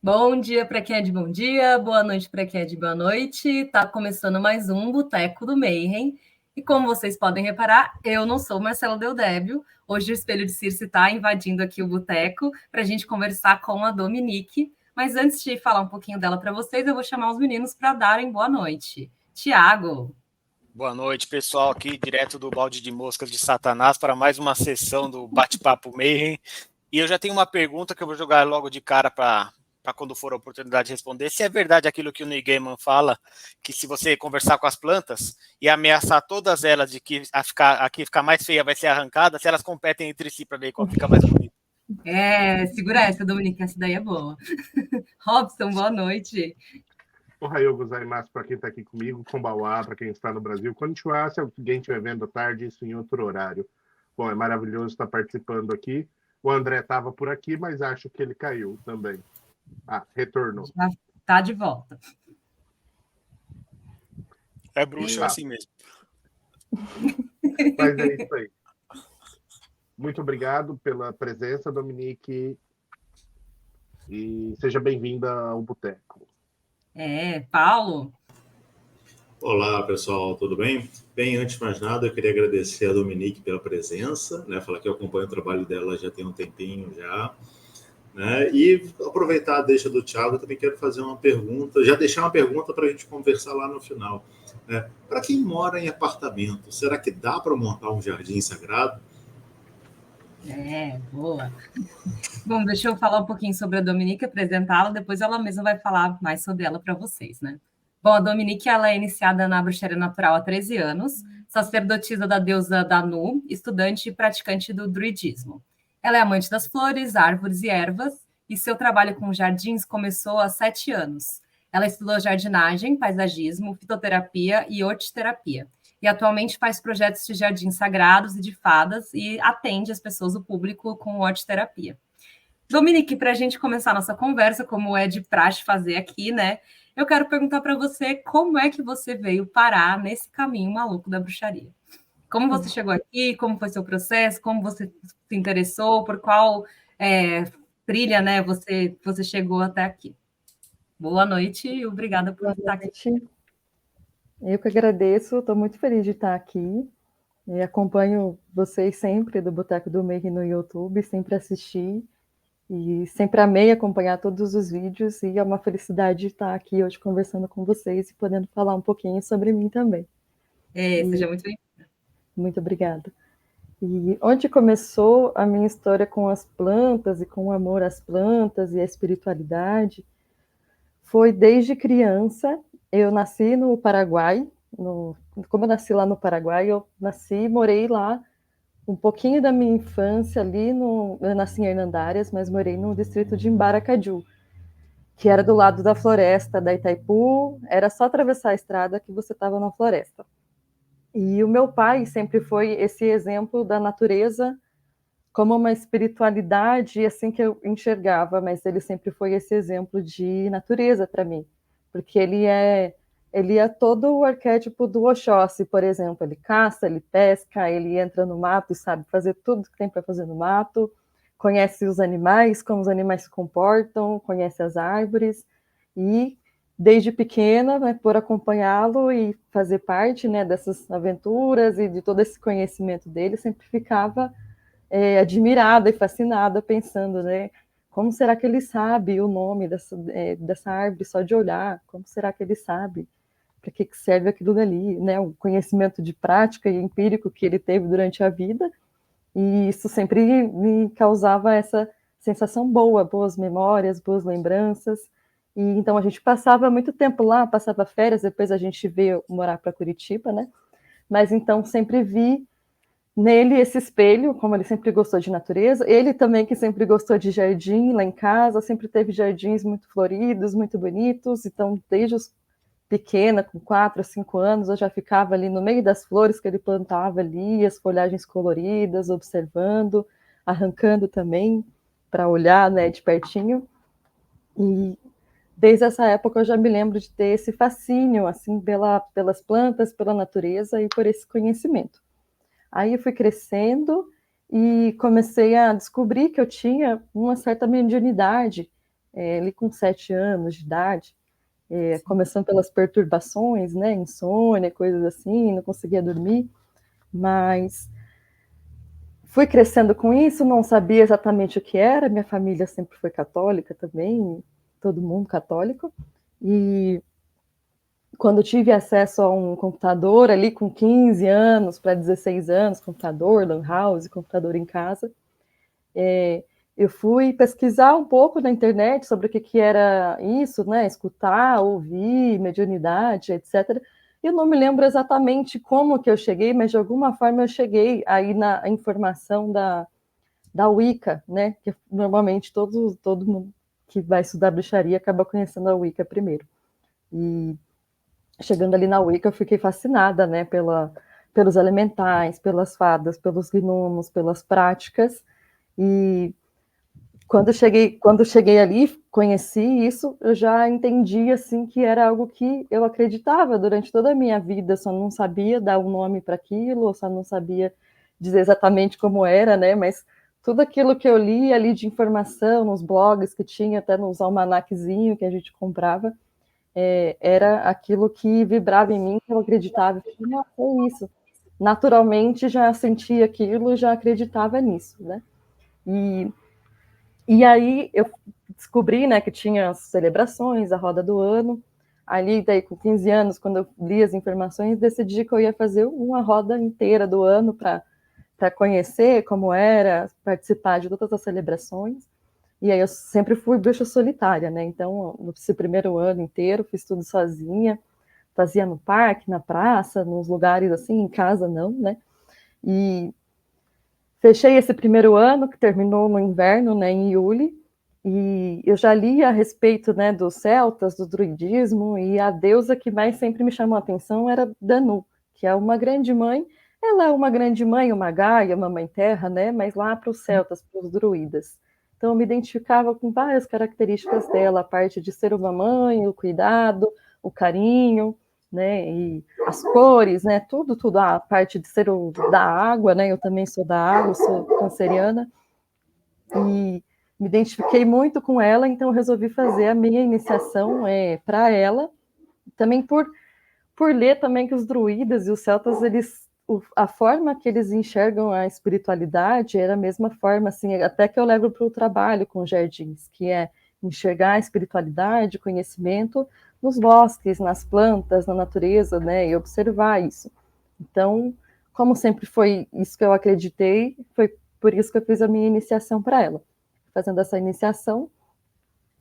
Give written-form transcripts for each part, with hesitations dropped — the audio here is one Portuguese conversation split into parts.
Bom dia para quem é de bom dia, boa noite para quem é de boa noite. Está começando mais um Boteco do Mayhem. E como vocês podem reparar, eu não sou Marcela Deodébio. Hoje o Espelho de Circe está invadindo aqui o boteco para a gente conversar com a Dominique. Mas antes de falar um pouquinho dela para vocês, eu vou chamar os meninos para darem boa noite. Tiago. Boa noite, pessoal, aqui direto do Balde de Moscas de Satanás para mais uma sessão do Bate-Papo Mayhem. E eu já tenho uma pergunta que eu vou jogar logo de cara para quando for a oportunidade de responder. Se é verdade aquilo que o Neil Gaiman fala, que se você conversar com as plantas e ameaçar todas elas de que a que ficar mais feia vai ser arrancada, se elas competem entre si para ver qual fica mais bonita. Segura essa, Dominique, essa daí é boa. Robson, boa noite. Ohayou gozaimasu para quem está aqui comigo, Konbanwa para quem está no Brasil. Konnichiwa, se alguém estiver vendo à tarde, isso em outro horário. Bom, é maravilhoso estar participando aqui. O André estava por aqui, mas acho que ele caiu também. Retornou. Já está de volta. É bruxo assim mesmo. Mas é isso aí. Muito obrigado pela presença, Dominique. E seja bem-vinda ao Boteco. Paulo. Olá, pessoal, tudo bem? Bem, antes de mais nada, eu queria agradecer a Dominique pela presença, né? Falar que eu acompanho o trabalho dela já tem um tempinho já, né? E aproveitar a deixa do Thiago, eu também quero fazer uma pergunta, já deixar uma pergunta para a gente conversar lá no final. Né? Para quem mora em apartamento, será que dá para montar um jardim sagrado? Boa. Bom, deixa eu falar um pouquinho sobre a Dominique, apresentá-la, depois ela mesma vai falar mais sobre ela para vocês, né? Bom, a Dominique, ela é iniciada na bruxaria natural há 13 anos, sacerdotisa da deusa Danu, estudante e praticante do druidismo. Ela é amante das flores, árvores e ervas, e seu trabalho com jardins começou há 7 anos. Ela estudou jardinagem, paisagismo, fitoterapia e hortiterapia, e atualmente faz projetos de jardins sagrados e de fadas e atende as pessoas, o público, com hortiterapia. Dominique, para a gente começar a nossa conversa, como é de praxe fazer aqui, né? Eu quero perguntar para você como é que você veio parar nesse caminho maluco da bruxaria. Como você chegou aqui, como foi seu processo, como você se interessou, por qual trilha, né, você chegou até aqui. Boa noite e obrigada por estar aqui. Eu que agradeço, estou muito feliz de estar aqui. E acompanho vocês sempre do Boteco do Mayhem no YouTube, sempre assisti e sempre amei acompanhar todos os vídeos e é uma felicidade estar aqui hoje conversando com vocês e podendo falar um pouquinho sobre mim também. Seja muito bem-vinda. Muito obrigada. E onde começou a minha história com as plantas e com o amor às plantas e à espiritualidade foi desde criança. Eu nasci no Paraguai. Como eu nasci lá no Paraguai, eu nasci e morei lá um pouquinho da minha infância ali. Eu nasci em Hernandárias, mas morei no distrito de Embaracaju, que era do lado da floresta da Itaipu. Era só atravessar a estrada que você estava na floresta. E o meu pai sempre foi esse exemplo da natureza como uma espiritualidade, assim que eu enxergava, mas ele sempre foi esse exemplo de natureza para mim, porque ele é todo o arquétipo do Oxóssi, por exemplo. Ele caça, ele pesca, ele entra no mato e sabe fazer tudo que tem para fazer no mato, conhece os animais, como os animais se comportam, conhece as árvores, e desde pequena, né, por acompanhá-lo e fazer parte, né, dessas aventuras e de todo esse conhecimento dele, sempre ficava admirada e fascinada, pensando, né, como será que ele sabe o nome dessa árvore só de olhar? Como será que ele sabe para que serve aquilo dali? Né? O conhecimento de prática e empírico que ele teve durante a vida, e isso sempre me causava essa sensação boa, boas memórias, boas lembranças. E então a gente passava muito tempo lá, passava férias, depois a gente veio morar para Curitiba, né? Mas então sempre vi nele esse espelho, como ele sempre gostou de natureza. Ele também, que sempre gostou de jardim lá em casa, sempre teve jardins muito floridos, muito bonitos. Então, desde os pequena, com 4 a 5 anos, eu já ficava ali no meio das flores que ele plantava ali, as folhagens coloridas, observando, arrancando também, para olhar, né, de pertinho. E desde essa época eu já me lembro de ter esse fascínio, assim, pelas plantas, pela natureza e por esse conhecimento. Aí eu fui crescendo e comecei a descobrir que eu tinha uma certa mediunidade, ali com 7 anos de idade, começando pelas perturbações, né, insônia, coisas assim, não conseguia dormir, mas fui crescendo com isso, não sabia exatamente o que era, minha família sempre foi católica também, todo mundo católico, e quando tive acesso a um computador ali com 15 anos para 16 anos, computador, lan house, computador em casa, eu fui pesquisar um pouco na internet sobre o que era isso, né, escutar, ouvir, mediunidade, etc. Eu não me lembro exatamente como que eu cheguei, mas de alguma forma eu cheguei aí na informação da Wicca, né, que normalmente todo mundo que vai estudar bruxaria acaba conhecendo a Wicca primeiro. E chegando ali na Wicca, eu fiquei fascinada, né, pelos elementais, pelas fadas, pelos gnomos, pelas práticas, e quando cheguei ali, conheci isso, eu já entendi, assim, que era algo que eu acreditava durante toda a minha vida, só não sabia dar um nome para aquilo, só não sabia dizer exatamente como era, né, mas tudo aquilo que eu li ali de informação, nos blogs que tinha, até nos almanaquezinhos que a gente comprava, era aquilo que vibrava em mim, que eu acreditava. Eu falei, nossa, é isso. Naturalmente já sentia aquilo, já acreditava nisso, né? E aí eu descobri, né, que tinha as celebrações, a roda do ano. Ali, daí, com 15 anos, quando eu li as informações, decidi que eu ia fazer uma roda inteira do ano para conhecer como era, participar de todas as celebrações. E aí eu sempre fui bruxa solitária, né? Então, nesse primeiro ano inteiro, fiz tudo sozinha, fazia no parque, na praça, nos lugares assim, em casa não, né? E fechei esse primeiro ano, que terminou no inverno, né, em Yule, e eu já li a respeito, né, dos celtas, do druidismo, e a deusa que mais sempre me chamou a atenção era Danu, que é uma grande mãe. Ela é uma grande mãe, uma Gaia, uma mãe terra, né, mas lá para os celtas, para os druidas. Então eu me identificava com várias características dela, a parte de ser uma mãe, o cuidado, o carinho, né, e as cores, né, tudo, a parte de ser da água, né, eu também sou da água, sou canceriana, e me identifiquei muito com ela, então resolvi fazer a minha iniciação para ela, também por ler também que os druidas e os celtas, a forma que eles enxergam a espiritualidade era a mesma forma, assim, até que eu levo para o trabalho com jardins, que é enxergar a espiritualidade, conhecimento nos bosques, nas plantas, na natureza, né, e observar isso. Então, como sempre foi isso que eu acreditei, foi por isso que eu fiz a minha iniciação para ela. Fazendo essa iniciação,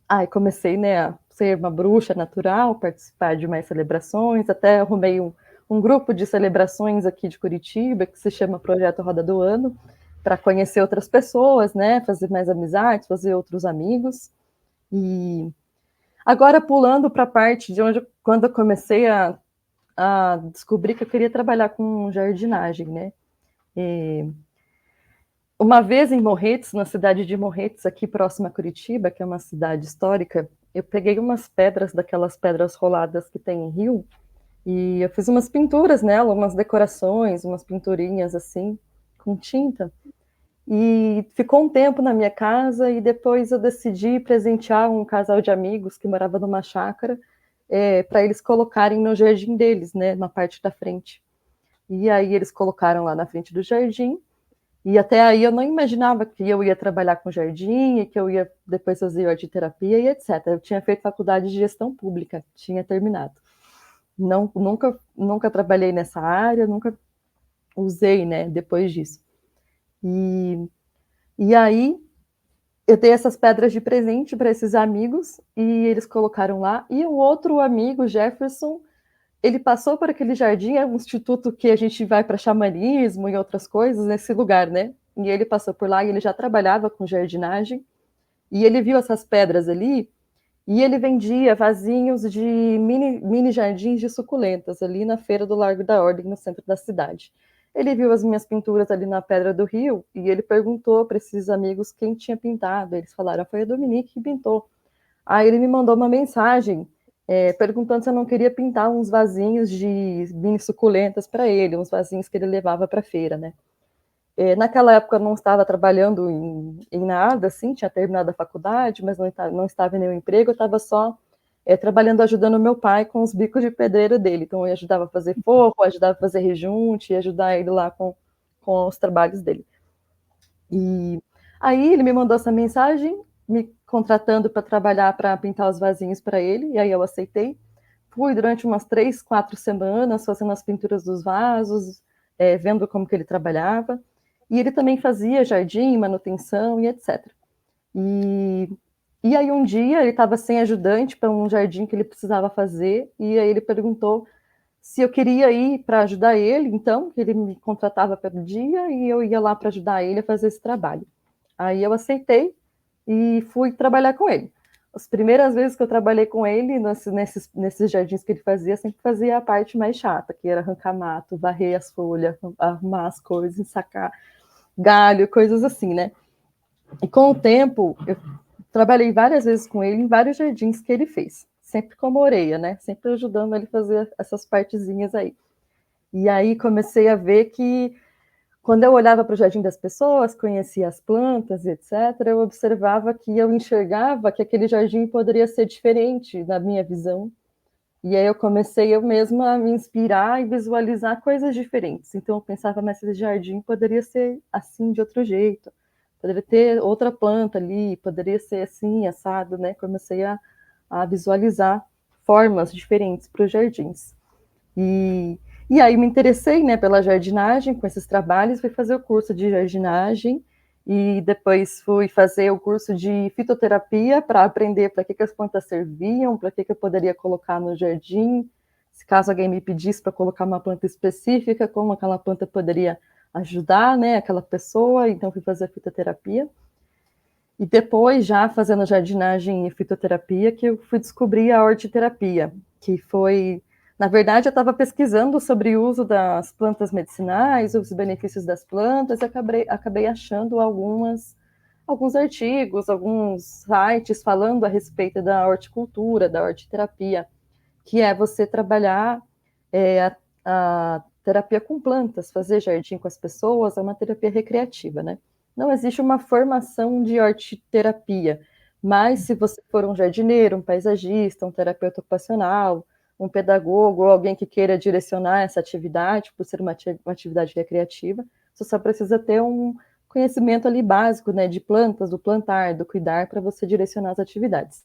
aí comecei, né, a ser uma bruxa natural, participar de mais celebrações, até arrumei um grupo de celebrações aqui de Curitiba, que se chama Projeto Roda do Ano, para conhecer outras pessoas, né, fazer mais amizades, fazer outros amigos. E agora pulando para a parte de onde, quando eu comecei a descobrir que eu queria trabalhar com jardinagem, né. Uma vez em Morretes, na cidade de Morretes, aqui próxima a Curitiba, que é uma cidade histórica, eu peguei umas pedras, daquelas pedras roladas que tem em rio, e eu fiz umas pinturas nela, umas decorações, umas pinturinhas assim, com tinta. E ficou um tempo na minha casa, e depois eu decidi presentear um casal de amigos que morava numa chácara, para eles colocarem no jardim deles, né, na parte da frente. E aí eles colocaram lá na frente do jardim, e até aí eu não imaginava que eu ia trabalhar com jardim, e que eu ia depois fazer arte-terapia e etc. Eu tinha feito faculdade de gestão pública, tinha terminado. Não, nunca trabalhei nessa área, nunca usei, né, depois disso. E aí eu dei essas pedras de presente para esses amigos, e eles colocaram lá, e o outro amigo, Jefferson, ele passou por aquele jardim, é um instituto que a gente vai para xamanismo e outras coisas, nesse lugar, né? E ele passou por lá, e ele já trabalhava com jardinagem, e ele viu essas pedras ali, e ele vendia vasinhos de mini jardins de suculentas, ali na Feira do Largo da Ordem, no centro da cidade. Ele viu as minhas pinturas ali na Pedra do Rio, e ele perguntou para esses amigos quem tinha pintado. Eles falaram, foi a Dominique que pintou. Aí ele me mandou uma mensagem perguntando se eu não queria pintar uns vasinhos de mini suculentas para ele, uns vasinhos que ele levava para a feira, né? Naquela época eu não estava trabalhando em nada, assim, tinha terminado a faculdade, mas não estava em nenhum emprego, eu estava só trabalhando, ajudando meu pai com os bicos de pedreiro dele. Então eu ajudava a fazer forro, ajudava a fazer rejunte, ajudar ele lá com os trabalhos dele. E aí ele me mandou essa mensagem, me contratando para trabalhar para pintar os vasinhos para ele, e aí eu aceitei. Fui durante umas 3, 4 semanas fazendo as pinturas dos vasos, vendo como que ele trabalhava. E ele também fazia jardim, manutenção e etc. E aí um dia ele estava sem ajudante para um jardim que ele precisava fazer, e aí ele perguntou se eu queria ir para ajudar ele, então, que ele me contratava pelo dia e eu ia lá para ajudar ele a fazer esse trabalho. Aí eu aceitei e fui trabalhar com ele. As primeiras vezes que eu trabalhei com ele, nesses jardins que ele fazia, sempre fazia a parte mais chata, que era arrancar mato, varrer as folhas, arrumar as coisas, ensacar galho, coisas assim, né? E com o tempo, eu trabalhei várias vezes com ele em vários jardins que ele fez, sempre como orelha, né? Sempre ajudando ele a fazer essas partezinhas aí. E aí comecei a ver que, quando eu olhava para o jardim das pessoas, conhecia as plantas, etc., eu observava que eu enxergava que aquele jardim poderia ser diferente na minha visão. E aí eu comecei eu mesma a me inspirar e visualizar coisas diferentes. Então eu pensava, mas esse jardim poderia ser assim, de outro jeito. Poderia ter outra planta ali, poderia ser assim, assado, né? Comecei a visualizar formas diferentes para os jardins. E aí me interessei, né, pela jardinagem, com esses trabalhos, fui fazer o curso de jardinagem e depois fui fazer o curso de fitoterapia para aprender para que as plantas serviam, para que eu poderia colocar no jardim, se caso alguém me pedisse para colocar uma planta específica, como aquela planta poderia ajudar, né, aquela pessoa, então fui fazer a fitoterapia. E depois, já fazendo jardinagem e fitoterapia, que eu fui descobrir a hortiterapia, que foi... Na verdade, eu estava pesquisando sobre o uso das plantas medicinais, os benefícios das plantas, e acabei achando alguns artigos, alguns sites falando a respeito da horticultura, da hortiterapia, que é você trabalhar a terapia com plantas, fazer jardim com as pessoas, é uma terapia recreativa, né? Não existe uma formação de hortiterapia, mas se você for um jardineiro, um paisagista, um terapeuta ocupacional, um pedagogo ou alguém que queira direcionar essa atividade, por ser uma atividade recreativa, você só precisa ter um conhecimento ali básico, né, de plantas, do plantar, do cuidar, para você direcionar as atividades.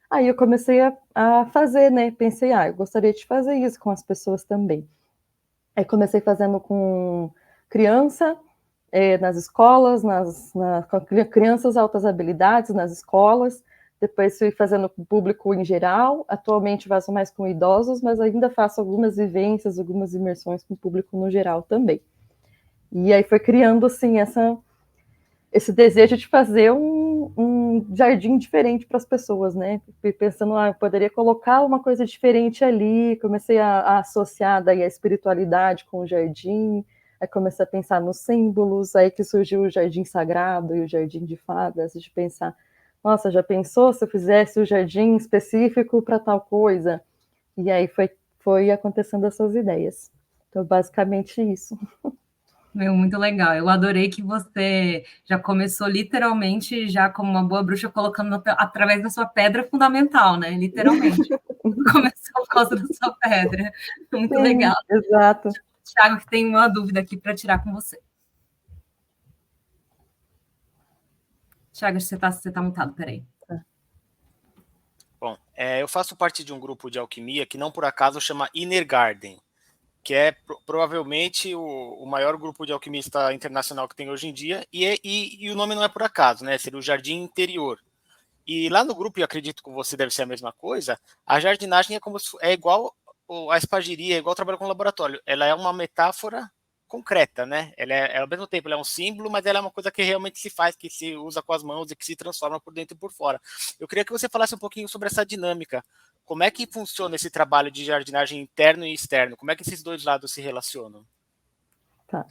Aí eu comecei a fazer, né, pensei, eu gostaria de fazer isso com as pessoas também. Aí comecei fazendo com criança, nas escolas, com crianças altas habilidades nas escolas, depois fui fazendo com o público em geral, atualmente faço mais com idosos, mas ainda faço algumas vivências, algumas imersões com o público no geral também. E aí foi criando, assim, esse desejo de fazer um jardim diferente para as pessoas, né? Fui pensando, eu poderia colocar uma coisa diferente ali, comecei a associar daí a espiritualidade com o jardim, aí comecei a pensar nos símbolos, aí que surgiu o jardim sagrado e o jardim de fadas, de pensar, nossa, já pensou se eu fizesse o jardim específico para tal coisa? E aí foi acontecendo essas ideias. Então, basicamente isso. Muito legal. Eu adorei que você já começou literalmente, já como uma boa bruxa, colocando através da sua pedra fundamental, né? Literalmente. Começou por causa da sua pedra. Muito Sim, legal. Exato. Thiago, que tem uma dúvida aqui para tirar com você. Thiago, você tá mutado, peraí. Bom, eu faço parte de um grupo de alquimia que não por acaso chama Inner Garden, que é provavelmente o maior grupo de alquimista internacional que tem hoje em dia, e o nome não é por acaso, né? Seria o Jardim Interior. E lá no grupo, e acredito que você deve ser a mesma coisa, a jardinagem é igual a espagiria, é igual trabalho com laboratório. Ela é uma metáfora concreta, né? Ao mesmo tempo, ela é um símbolo, mas ela é uma coisa que realmente se faz, que se usa com as mãos e que se transforma por dentro e por fora. Eu queria que você falasse um pouquinho sobre essa dinâmica. Como é que funciona esse trabalho de jardinagem interno e externo? Como é que esses dois lados se relacionam? Tá.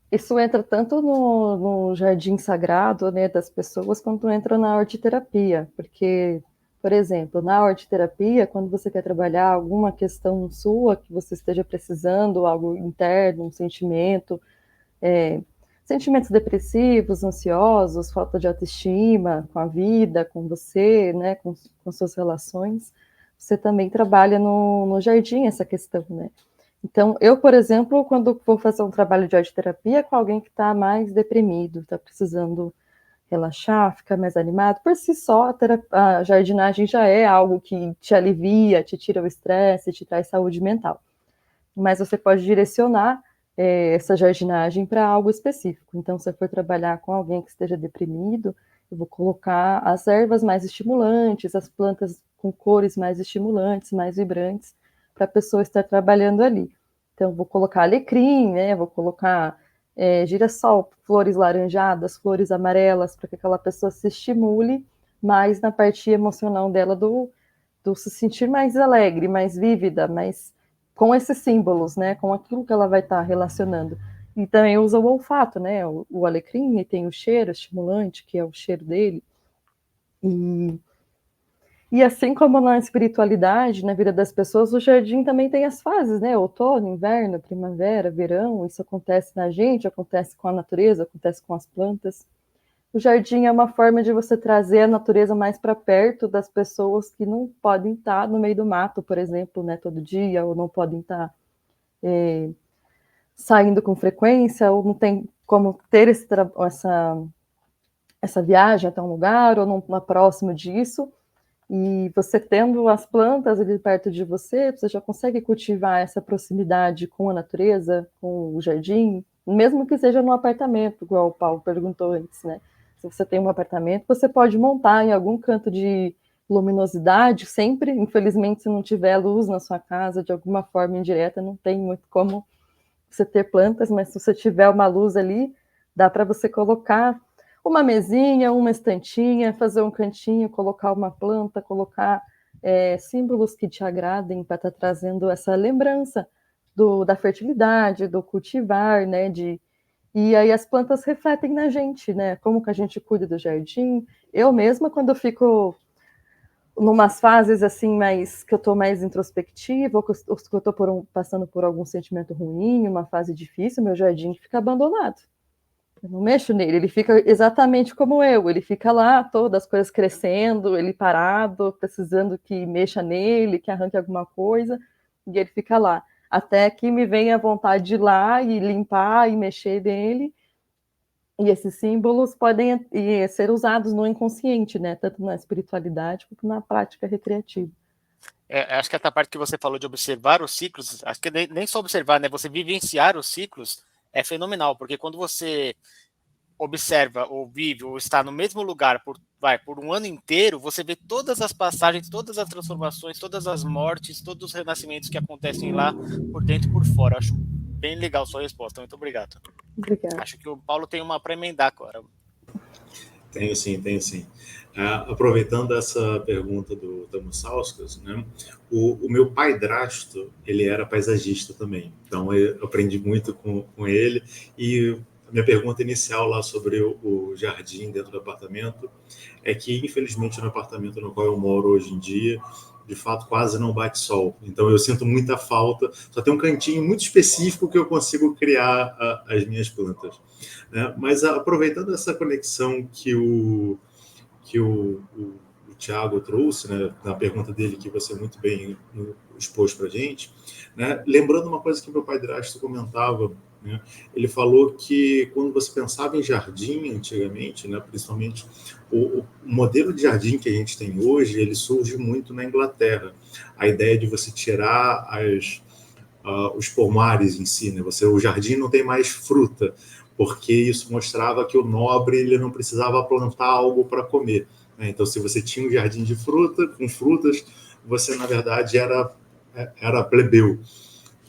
Isso entra tanto no jardim sagrado, né, das pessoas, quanto entra na hortiterapia, porque, por exemplo, na hortiterapia, quando você quer trabalhar alguma questão sua que você esteja precisando, algo interno, um sentimento, sentimentos depressivos, ansiosos, falta de autoestima com a vida, com você, né, com suas relações, você também trabalha no jardim essa questão, né? Então, eu, por exemplo, quando vou fazer um trabalho de arte-terapia com alguém que está mais deprimido, está precisando relaxar, ficar mais animado, por si só, a jardinagem já é algo que te alivia, te tira o estresse, te traz saúde mental. Mas você pode direcionar essa jardinagem para algo específico. Então, se você for trabalhar com alguém que esteja deprimido, eu vou colocar as ervas mais estimulantes, as plantas com cores mais estimulantes, mais vibrantes, para a pessoa estar trabalhando ali. Então, vou colocar alecrim, né? Vou colocar girassol, flores laranjadas, flores amarelas, para que aquela pessoa se estimule mais na parte emocional dela do se sentir mais alegre, mais vívida, mais com esses símbolos, né? Com aquilo que ela vai estar relacionando. E também usa o olfato, né? O alecrim tem o cheiro estimulante, que é o cheiro dele. E assim como na espiritualidade, na vida das pessoas, o jardim também tem as fases, né? Outono, inverno, primavera, verão. Isso acontece na gente, acontece com a natureza, acontece com as plantas. O jardim é uma forma de você trazer a natureza mais para perto das pessoas que não podem estar no meio do mato, por exemplo, né, todo dia, ou não podem estar saindo com frequência, ou não tem como ter essa viagem até um lugar, ou não está próximo disso. E você tendo as plantas ali perto de você, você já consegue cultivar essa proximidade com a natureza, com o jardim, mesmo que seja num apartamento, igual o Paulo perguntou antes, né? Se você tem um apartamento, você pode montar em algum canto de luminosidade, sempre, infelizmente, se não tiver luz na sua casa, de alguma forma indireta, não tem muito como você ter plantas, mas se você tiver uma luz ali, dá para você colocar uma mesinha, uma estantinha, fazer um cantinho, colocar uma planta, colocar símbolos que te agradem para estar trazendo essa lembrança da fertilidade, do cultivar, né? E aí as plantas refletem na gente, né? Como que a gente cuida do jardim. Eu mesma, quando eu fico numas fases assim mais que eu estou mais introspectiva, ou que eu estou passando por algum sentimento ruim, uma fase difícil, meu jardim fica abandonado. Eu não mexo nele, ele fica exatamente como eu, ele fica lá, todas as coisas crescendo, ele parado, precisando que mexa nele, que arranque alguma coisa, e ele fica lá. Até que me venha a vontade de ir lá e limpar e mexer nele. E esses símbolos podem ser usados no inconsciente, né? Tanto na espiritualidade quanto na prática recreativa. Acho que essa parte que você falou de observar os ciclos, acho que nem só observar, né? Você vivenciar os ciclos é fenomenal, porque quando você observa, ou vive, ou está no mesmo lugar por um ano inteiro, você vê todas as passagens, todas as transformações, todas as mortes, todos os renascimentos que acontecem lá, por dentro e por fora. Acho bem legal a sua resposta. Muito obrigado. Obrigada. Acho que o Paulo tem uma para emendar agora. Tenho sim, tenho sim. Aproveitando essa pergunta do Tamussauskas, né? O meu padrasto, ele era paisagista também, então eu aprendi muito com ele. E a minha pergunta inicial lá sobre o jardim dentro do apartamento é que, infelizmente, no apartamento no qual eu moro hoje em dia, de fato, quase não bate sol. Então, eu sinto muita falta. Só tem um cantinho muito específico que eu consigo criar as minhas plantas, né? Mas aproveitando essa conexão que o Thiago trouxe, né, na pergunta dele, que você muito bem expôs para a gente, né, lembrando uma coisa que meu padrasto comentava, né, ele falou que quando você pensava em jardim antigamente, né, principalmente o modelo de jardim que a gente tem hoje, ele surge muito na Inglaterra. A ideia de você tirar os pomares em si, né, o jardim não tem mais fruta, porque isso mostrava que o nobre ele não precisava plantar algo para comer. Então, se você tinha um jardim de fruta, com frutas, você, na verdade, era plebeu,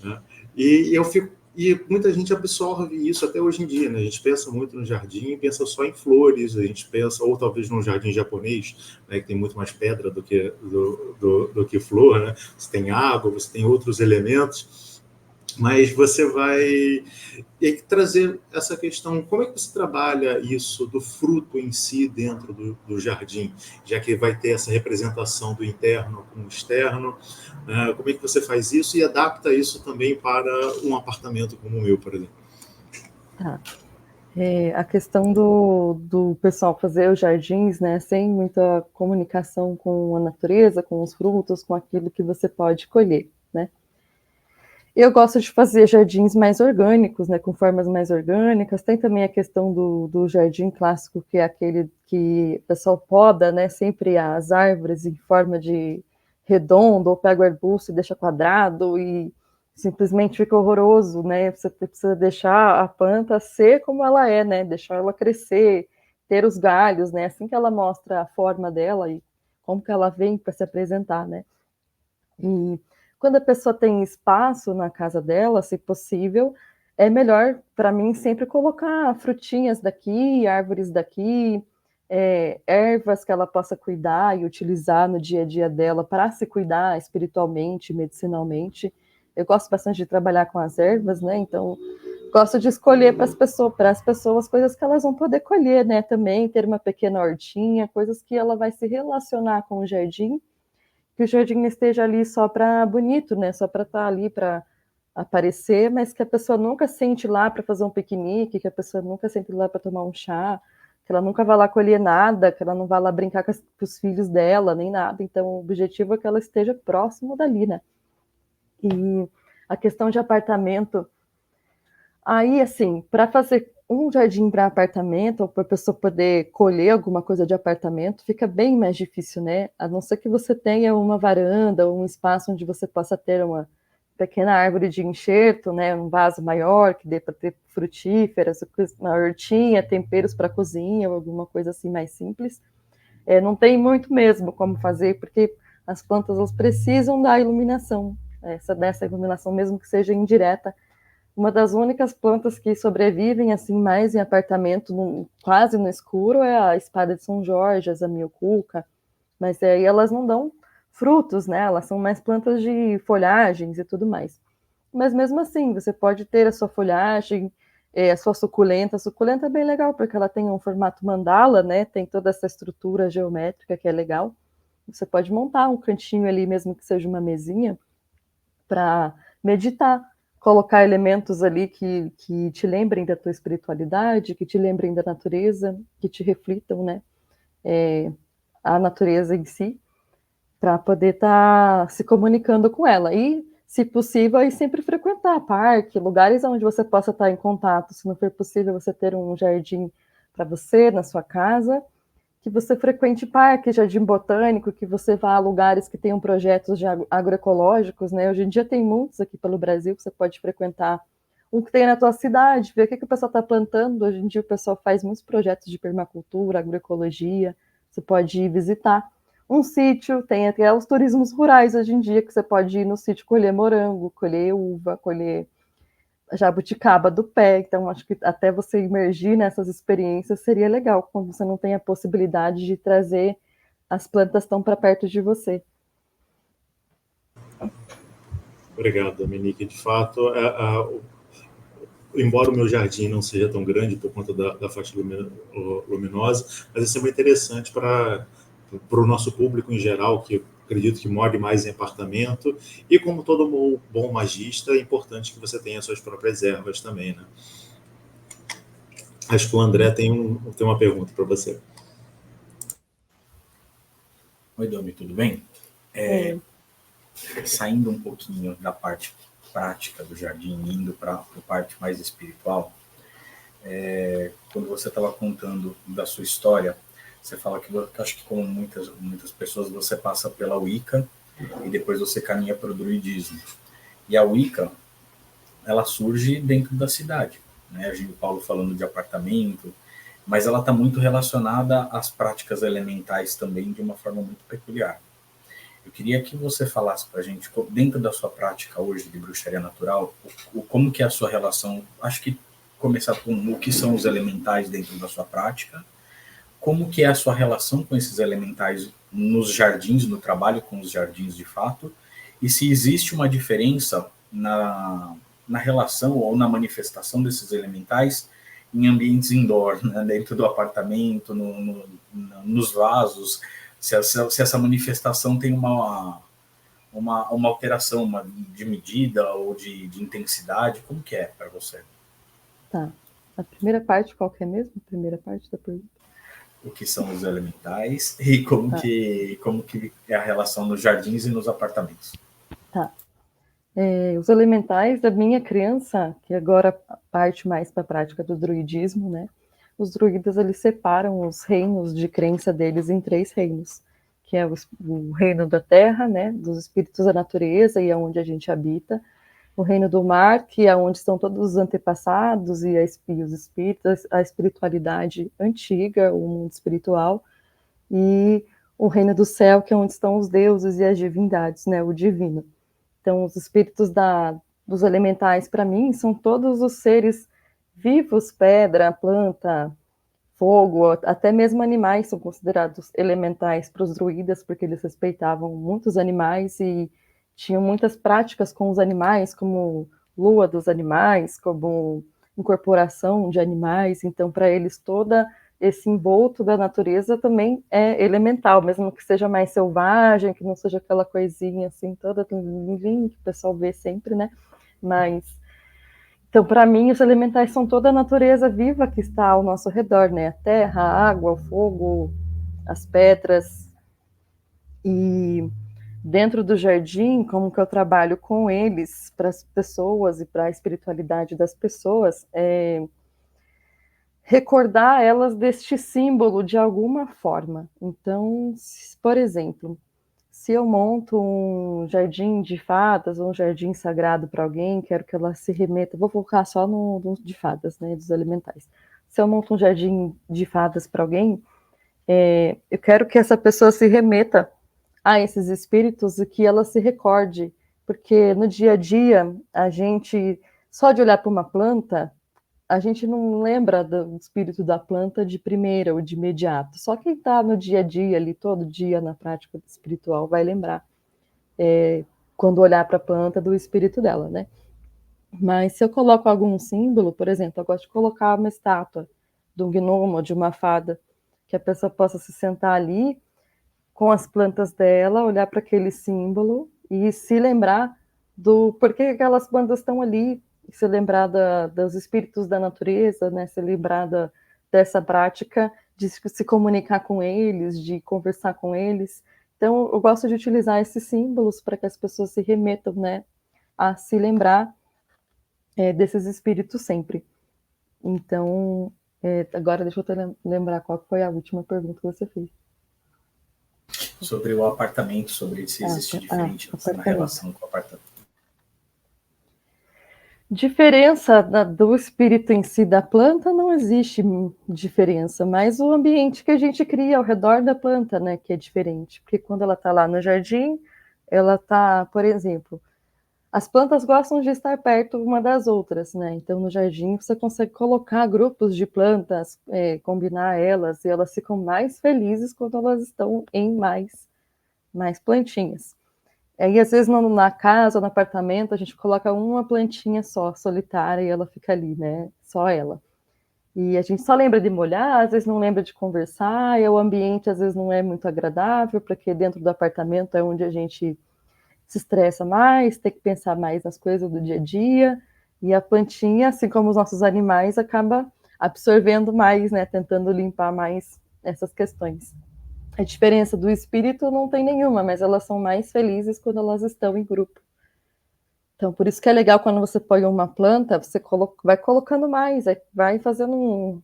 né? E muita gente absorve isso até hoje em dia, né? A gente pensa muito no jardim, pensa só em flores, a gente pensa, ou talvez num jardim japonês, né, que tem muito mais pedra do que flor, né? Você tem água, você tem outros elementos, mas você vai trazer essa questão, como é que você trabalha isso do fruto em si dentro do jardim, já que vai ter essa representação do interno com o externo, né? Como é que você faz isso e adapta isso também para um apartamento como o meu, por exemplo? Tá. A questão do pessoal fazer os jardins, né, sem muita comunicação com a natureza, com os frutos, com aquilo que você pode colher, né? Eu gosto de fazer jardins mais orgânicos, né, com formas mais orgânicas. Tem também a questão do jardim clássico, que é aquele que o pessoal poda, né, sempre as árvores em forma de redondo, ou pega o arbusto e deixa quadrado, e simplesmente fica horroroso, né? Você precisa deixar a planta ser como ela é, né? Deixar ela crescer, ter os galhos, né? Assim que ela mostra a forma dela e como que ela vem para se apresentar, né? E quando a pessoa tem espaço na casa dela, se possível, é melhor, para mim, sempre colocar frutinhas daqui, árvores daqui, ervas que ela possa cuidar e utilizar no dia a dia dela para se cuidar espiritualmente, medicinalmente. Eu gosto bastante de trabalhar com as ervas, né? Então, gosto de escolher para as pessoas coisas que elas vão poder colher, né? Também ter uma pequena hortinha, coisas que ela vai se relacionar com o jardim, que o jardim esteja ali só para bonito, né? Só para estar ali para aparecer, mas que a pessoa nunca sente lá para fazer um piquenique, que a pessoa nunca sente lá para tomar um chá, que ela nunca vai lá colher nada, que ela não vai lá brincar com os filhos dela, nem nada. Então, o objetivo é que ela esteja próximo dali, né? E a questão de apartamento, aí, assim, para fazer um jardim para apartamento, ou para a pessoa poder colher alguma coisa de apartamento, fica bem mais difícil, né? A não ser que você tenha uma varanda, ou um espaço onde você possa ter uma pequena árvore de enxerto, né? Um vaso maior, que dê para ter frutíferas, uma hortinha, temperos para cozinha, ou alguma coisa assim mais simples. Não tem muito mesmo como fazer, porque as plantas elas precisam da iluminação, dessa iluminação, mesmo que seja indireta. Uma das únicas plantas que sobrevivem assim mais em apartamento, quase no escuro, é a espada de São Jorge, a zamioculca, mas aí elas não dão frutos, né? Elas são mais plantas de folhagens e tudo mais. Mas mesmo assim, você pode ter a sua folhagem, a sua suculenta. A suculenta é bem legal, porque ela tem um formato mandala, né? Tem toda essa estrutura geométrica que é legal. Você pode montar um cantinho ali, mesmo que seja uma mesinha, para meditar, colocar elementos ali que te lembrem da tua espiritualidade, que te lembrem da natureza, que te reflitam, né? A natureza em si, para poder estar se comunicando com ela. E, se possível, aí sempre frequentar parque, lugares onde você possa estar em contato. Se não for possível você ter um jardim para você, na sua casa, que você frequente parque, jardim botânico, que você vá a lugares que tenham projetos de agroecológicos, né? Hoje em dia tem muitos aqui pelo Brasil que você pode frequentar. Um que tem na tua cidade, ver o que o pessoal está plantando. Hoje em dia o pessoal faz muitos projetos de permacultura, agroecologia, você pode ir visitar. Um sítio, tem até os turismos rurais hoje em dia, que você pode ir no sítio colher morango, colher uva, colher jabuticaba do pé. Então, acho que até você imergir nessas experiências seria legal, quando você não tem a possibilidade de trazer as plantas tão para perto de você. Obrigado, Dominique. De fato, embora o meu jardim não seja tão grande por conta da faixa luminosa, mas isso é muito interessante para o nosso público em geral, que eu acredito que more mais em apartamento, e como todo bom magista, é importante que você tenha suas próprias ervas também, né? Acho que o André tem uma pergunta para você. Oi, Domi, tudo bem? Saindo um pouquinho da parte prática do jardim, indo para a parte mais espiritual, quando você estava contando da sua história, você fala que, acho que como muitas pessoas, você passa pela Wicca e depois você caminha para o druidismo. E a Wicca, ela surge dentro da cidade, né? A gente, Paulo falando de apartamento, mas ela está muito relacionada às práticas elementais também, de uma forma muito peculiar. Eu queria que você falasse para a gente, dentro da sua prática hoje de bruxaria natural, como que é a sua relação, acho que começar com o que são os elementais dentro da sua prática, como que é a sua relação com esses elementais nos jardins, no trabalho com os jardins de fato, e se existe uma diferença na relação ou na manifestação desses elementais em ambientes indoor, né? Dentro do apartamento, nos vasos, se essa manifestação tem uma alteração de medida ou de intensidade, como que é para você? Tá. A primeira parte, qual que é mesmo? A primeira parte da pergunta? O que são os elementais e como que é a relação nos jardins e nos apartamentos. Tá. Os elementais da minha criança, que agora parte mais para a prática do druidismo, né? Os druidas, eles separam os reinos de crença deles em 3 reinos, que é o reino da terra, né? Dos espíritos da natureza e é onde a gente habita. O reino do mar, que é onde estão todos os antepassados e os espíritos, a espiritualidade antiga, o mundo espiritual. E o reino do céu, que é onde estão os deuses e as divindades, né? O divino. Então, os espíritos dos elementais, para mim, são todos os seres vivos, pedra, planta, fogo, até mesmo animais são considerados elementais para os druidas, porque eles respeitavam muitos animais e tinham muitas práticas com os animais, como lua dos animais, como incorporação de animais. Então, para eles, toda esse envolto da natureza também é elemental, mesmo que seja mais selvagem, que não seja aquela coisinha assim toda linda que o pessoal vê sempre, né? Mas então, para mim, os elementais são toda a natureza viva que está ao nosso redor, né? A terra, a água, o fogo, as pedras. E dentro do jardim, como que eu trabalho com eles, para as pessoas e para a espiritualidade das pessoas, recordar elas deste símbolo de alguma forma. Então, por exemplo, se eu monto um jardim de fadas ou um jardim sagrado para alguém, quero que ela se remeta, vou focar só no de fadas, né, dos elementais. Se eu monto um jardim de fadas para alguém, eu quero que essa pessoa se remeta a esses espíritos e que ela se recorde, porque no dia a dia, a gente, só de olhar para uma planta, a gente não lembra do espírito da planta de primeira ou de imediato. Só quem está no dia a dia, ali, todo dia na prática espiritual, vai lembrar, quando olhar para a planta, do espírito dela, né? Mas se eu coloco algum símbolo, por exemplo, eu gosto de colocar uma estátua de um gnomo ou de uma fada, que a pessoa possa se sentar ali com as plantas dela, olhar para aquele símbolo e se lembrar do porquê aquelas plantas estão ali, se lembrar dos espíritos da natureza, né? Se lembrar dessa prática de se comunicar com eles, de conversar com eles. Então, eu gosto de utilizar esses símbolos para que as pessoas se remetam, né, a se lembrar desses espíritos sempre. Então, agora deixa eu lembrar qual foi a última pergunta que você fez. Sobre o apartamento, sobre se existe diferença na relação com o apartamento. Diferença do espírito em si da planta, não existe diferença, mas o ambiente que a gente cria ao redor da planta, né, que é diferente. Porque quando ela está lá no jardim, ela está, por exemplo, as plantas gostam de estar perto uma das outras, né? Então, no jardim, você consegue colocar grupos de plantas, combinar elas, e elas ficam mais felizes quando elas estão em mais plantinhas. Aí, às vezes, na casa, no apartamento, a gente coloca uma plantinha só, solitária, e ela fica ali, né? Só ela. E a gente só lembra de molhar, às vezes não lembra de conversar, e o ambiente, às vezes, não é muito agradável, porque dentro do apartamento é onde a gente se estressa mais, tem que pensar mais nas coisas do dia a dia, e a plantinha, assim como os nossos animais, acaba absorvendo mais, né? Tentando limpar mais essas questões. A diferença do espírito não tem nenhuma, mas elas são mais felizes quando elas estão em grupo. Então, por isso que é legal quando você põe uma planta, você vai colocando mais, vai fazendo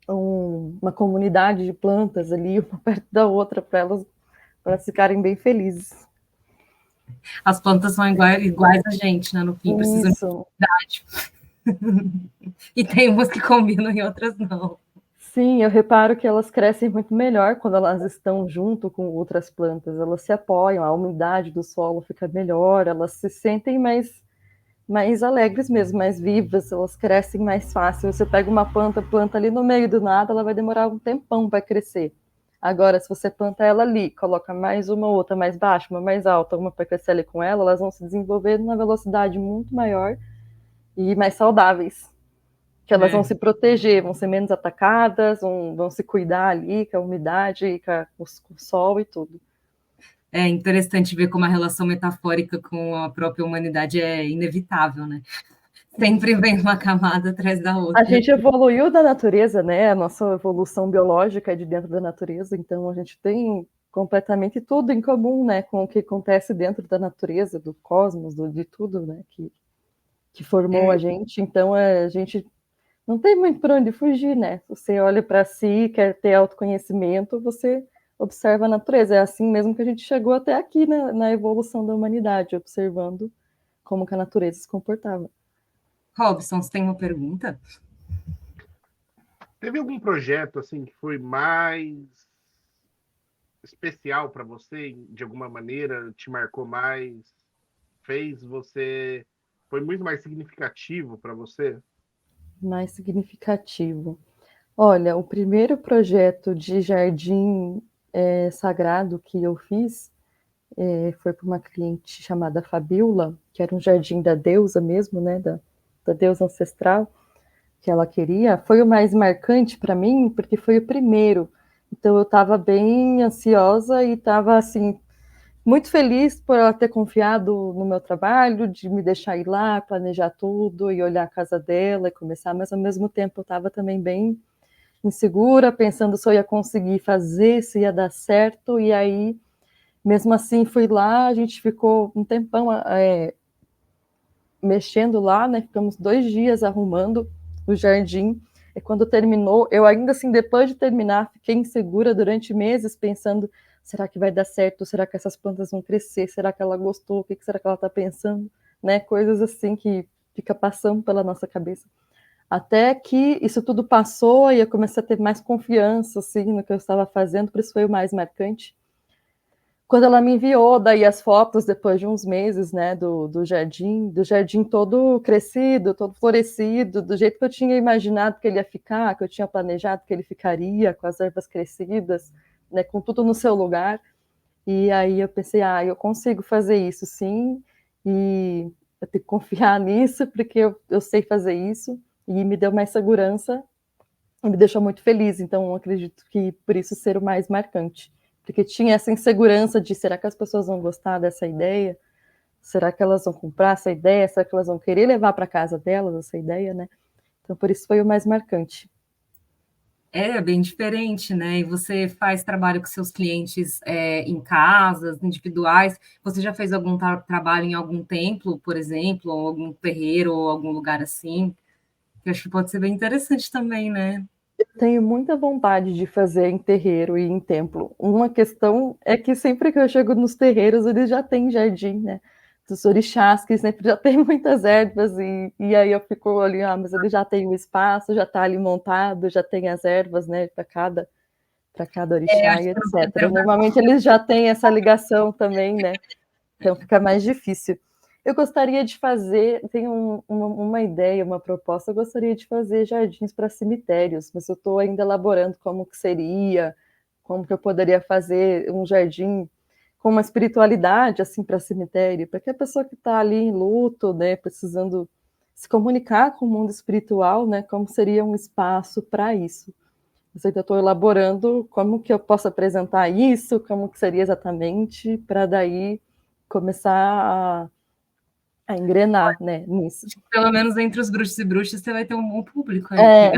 uma comunidade de plantas ali, uma perto da outra, para elas ficarem bem felizes. As plantas são iguais a gente, né? No fim, precisam de comunidade. E tem umas que combinam e outras não. Sim, eu reparo que elas crescem muito melhor quando elas estão junto com outras plantas, elas se apoiam, a umidade do solo fica melhor, elas se sentem mais alegres mesmo, mais vivas, elas crescem mais fácil. Você pega uma planta ali no meio do nada, ela vai demorar um tempão para crescer. Agora, se você planta ela ali, coloca mais uma outra mais baixa, uma mais alta, uma para crescer ali com ela, elas vão se desenvolver numa velocidade muito maior e mais saudáveis. Que elas vão se proteger, vão ser menos atacadas, vão se cuidar ali com a umidade, com o sol e tudo. É interessante ver como a relação metafórica com a própria humanidade é inevitável, né? Sempre vem uma camada atrás da outra. A gente evoluiu da natureza, né? A nossa evolução biológica é de dentro da natureza, então a gente tem completamente tudo em comum, né? Com o que acontece dentro da natureza, do cosmos, de tudo, né? Que formou a gente. Então a gente não tem muito por onde fugir, né? Você olha para si, quer ter autoconhecimento, você observa a natureza. É assim mesmo que a gente chegou até aqui na evolução da humanidade, observando como que a natureza se comportava. Robson, você tem uma pergunta? Teve algum projeto assim que foi mais especial para você, de alguma maneira, te marcou mais, fez você, foi muito mais significativo para você? Mais significativo. Olha, o primeiro projeto de jardim sagrado que eu fiz foi para uma cliente chamada Fabiola, que era um jardim da deusa mesmo, né, da deusa ancestral, que ela queria. Foi o mais marcante para mim, porque foi o primeiro. Então eu estava bem ansiosa e estava assim muito feliz por ela ter confiado no meu trabalho, de me deixar ir lá, planejar tudo e olhar a casa dela e começar, mas ao mesmo tempo eu estava também bem insegura, pensando se eu ia conseguir fazer, se ia dar certo, e aí, mesmo assim, fui lá, a gente ficou um tempão mexendo lá, né, ficamos 2 dias arrumando o jardim, e quando terminou, eu ainda assim, depois de terminar, fiquei insegura durante meses, pensando, será que vai dar certo? Será que essas plantas vão crescer? Será que ela gostou? O que será que ela está pensando? Né? Coisas assim que fica passando pela nossa cabeça. Até que isso tudo passou e eu comecei a ter mais confiança assim, no que eu estava fazendo, por isso foi o mais marcante. Quando ela me enviou daí as fotos, depois de uns meses, né, do jardim todo crescido, todo florescido, do jeito que eu tinha imaginado que ele ia ficar, que eu tinha planejado que ele ficaria, com as ervas crescidas, né, com tudo no seu lugar. E aí eu pensei, eu consigo fazer isso sim, e eu tenho que confiar nisso, porque eu sei fazer isso, e me deu mais segurança, e me deixou muito feliz, então eu acredito que por isso ser o mais marcante. Porque tinha essa insegurança de, será que as pessoas vão gostar dessa ideia? Será que elas vão comprar essa ideia? Será que elas vão querer levar para casa delas essa ideia, né? Então, por isso foi o mais marcante. É bem diferente, né? E você faz trabalho com seus clientes em casas, individuais. Você já fez algum trabalho em algum templo, por exemplo, ou algum terreiro, ou algum lugar assim? Que eu acho que pode ser bem interessante também, né? Eu tenho muita vontade de fazer em terreiro e em templo. Uma questão é que sempre que eu chego nos terreiros, eles já têm jardim, né? Dos orixás, que sempre já tem muitas ervas, e aí eu fico ali, mas ele já tem o espaço, já está ali montado, já tem as ervas, né, para cada orixá e etc. Normalmente eles já têm essa ligação também, né? Então fica mais difícil. Eu gostaria de fazer, tenho uma ideia, uma proposta, eu gostaria de fazer jardins para cemitérios, mas eu estou ainda elaborando como que seria, como que eu poderia fazer um jardim com uma espiritualidade assim para cemitério, para que a pessoa que está ali em luto, né, precisando se comunicar com o mundo espiritual, né, como seria um espaço para isso. Eu ainda estou elaborando como que eu posso apresentar isso, como que seria exatamente, para daí começar a engrenar, né, nisso. Pelo menos entre os bruxos e bruxas você vai ter um bom público aí.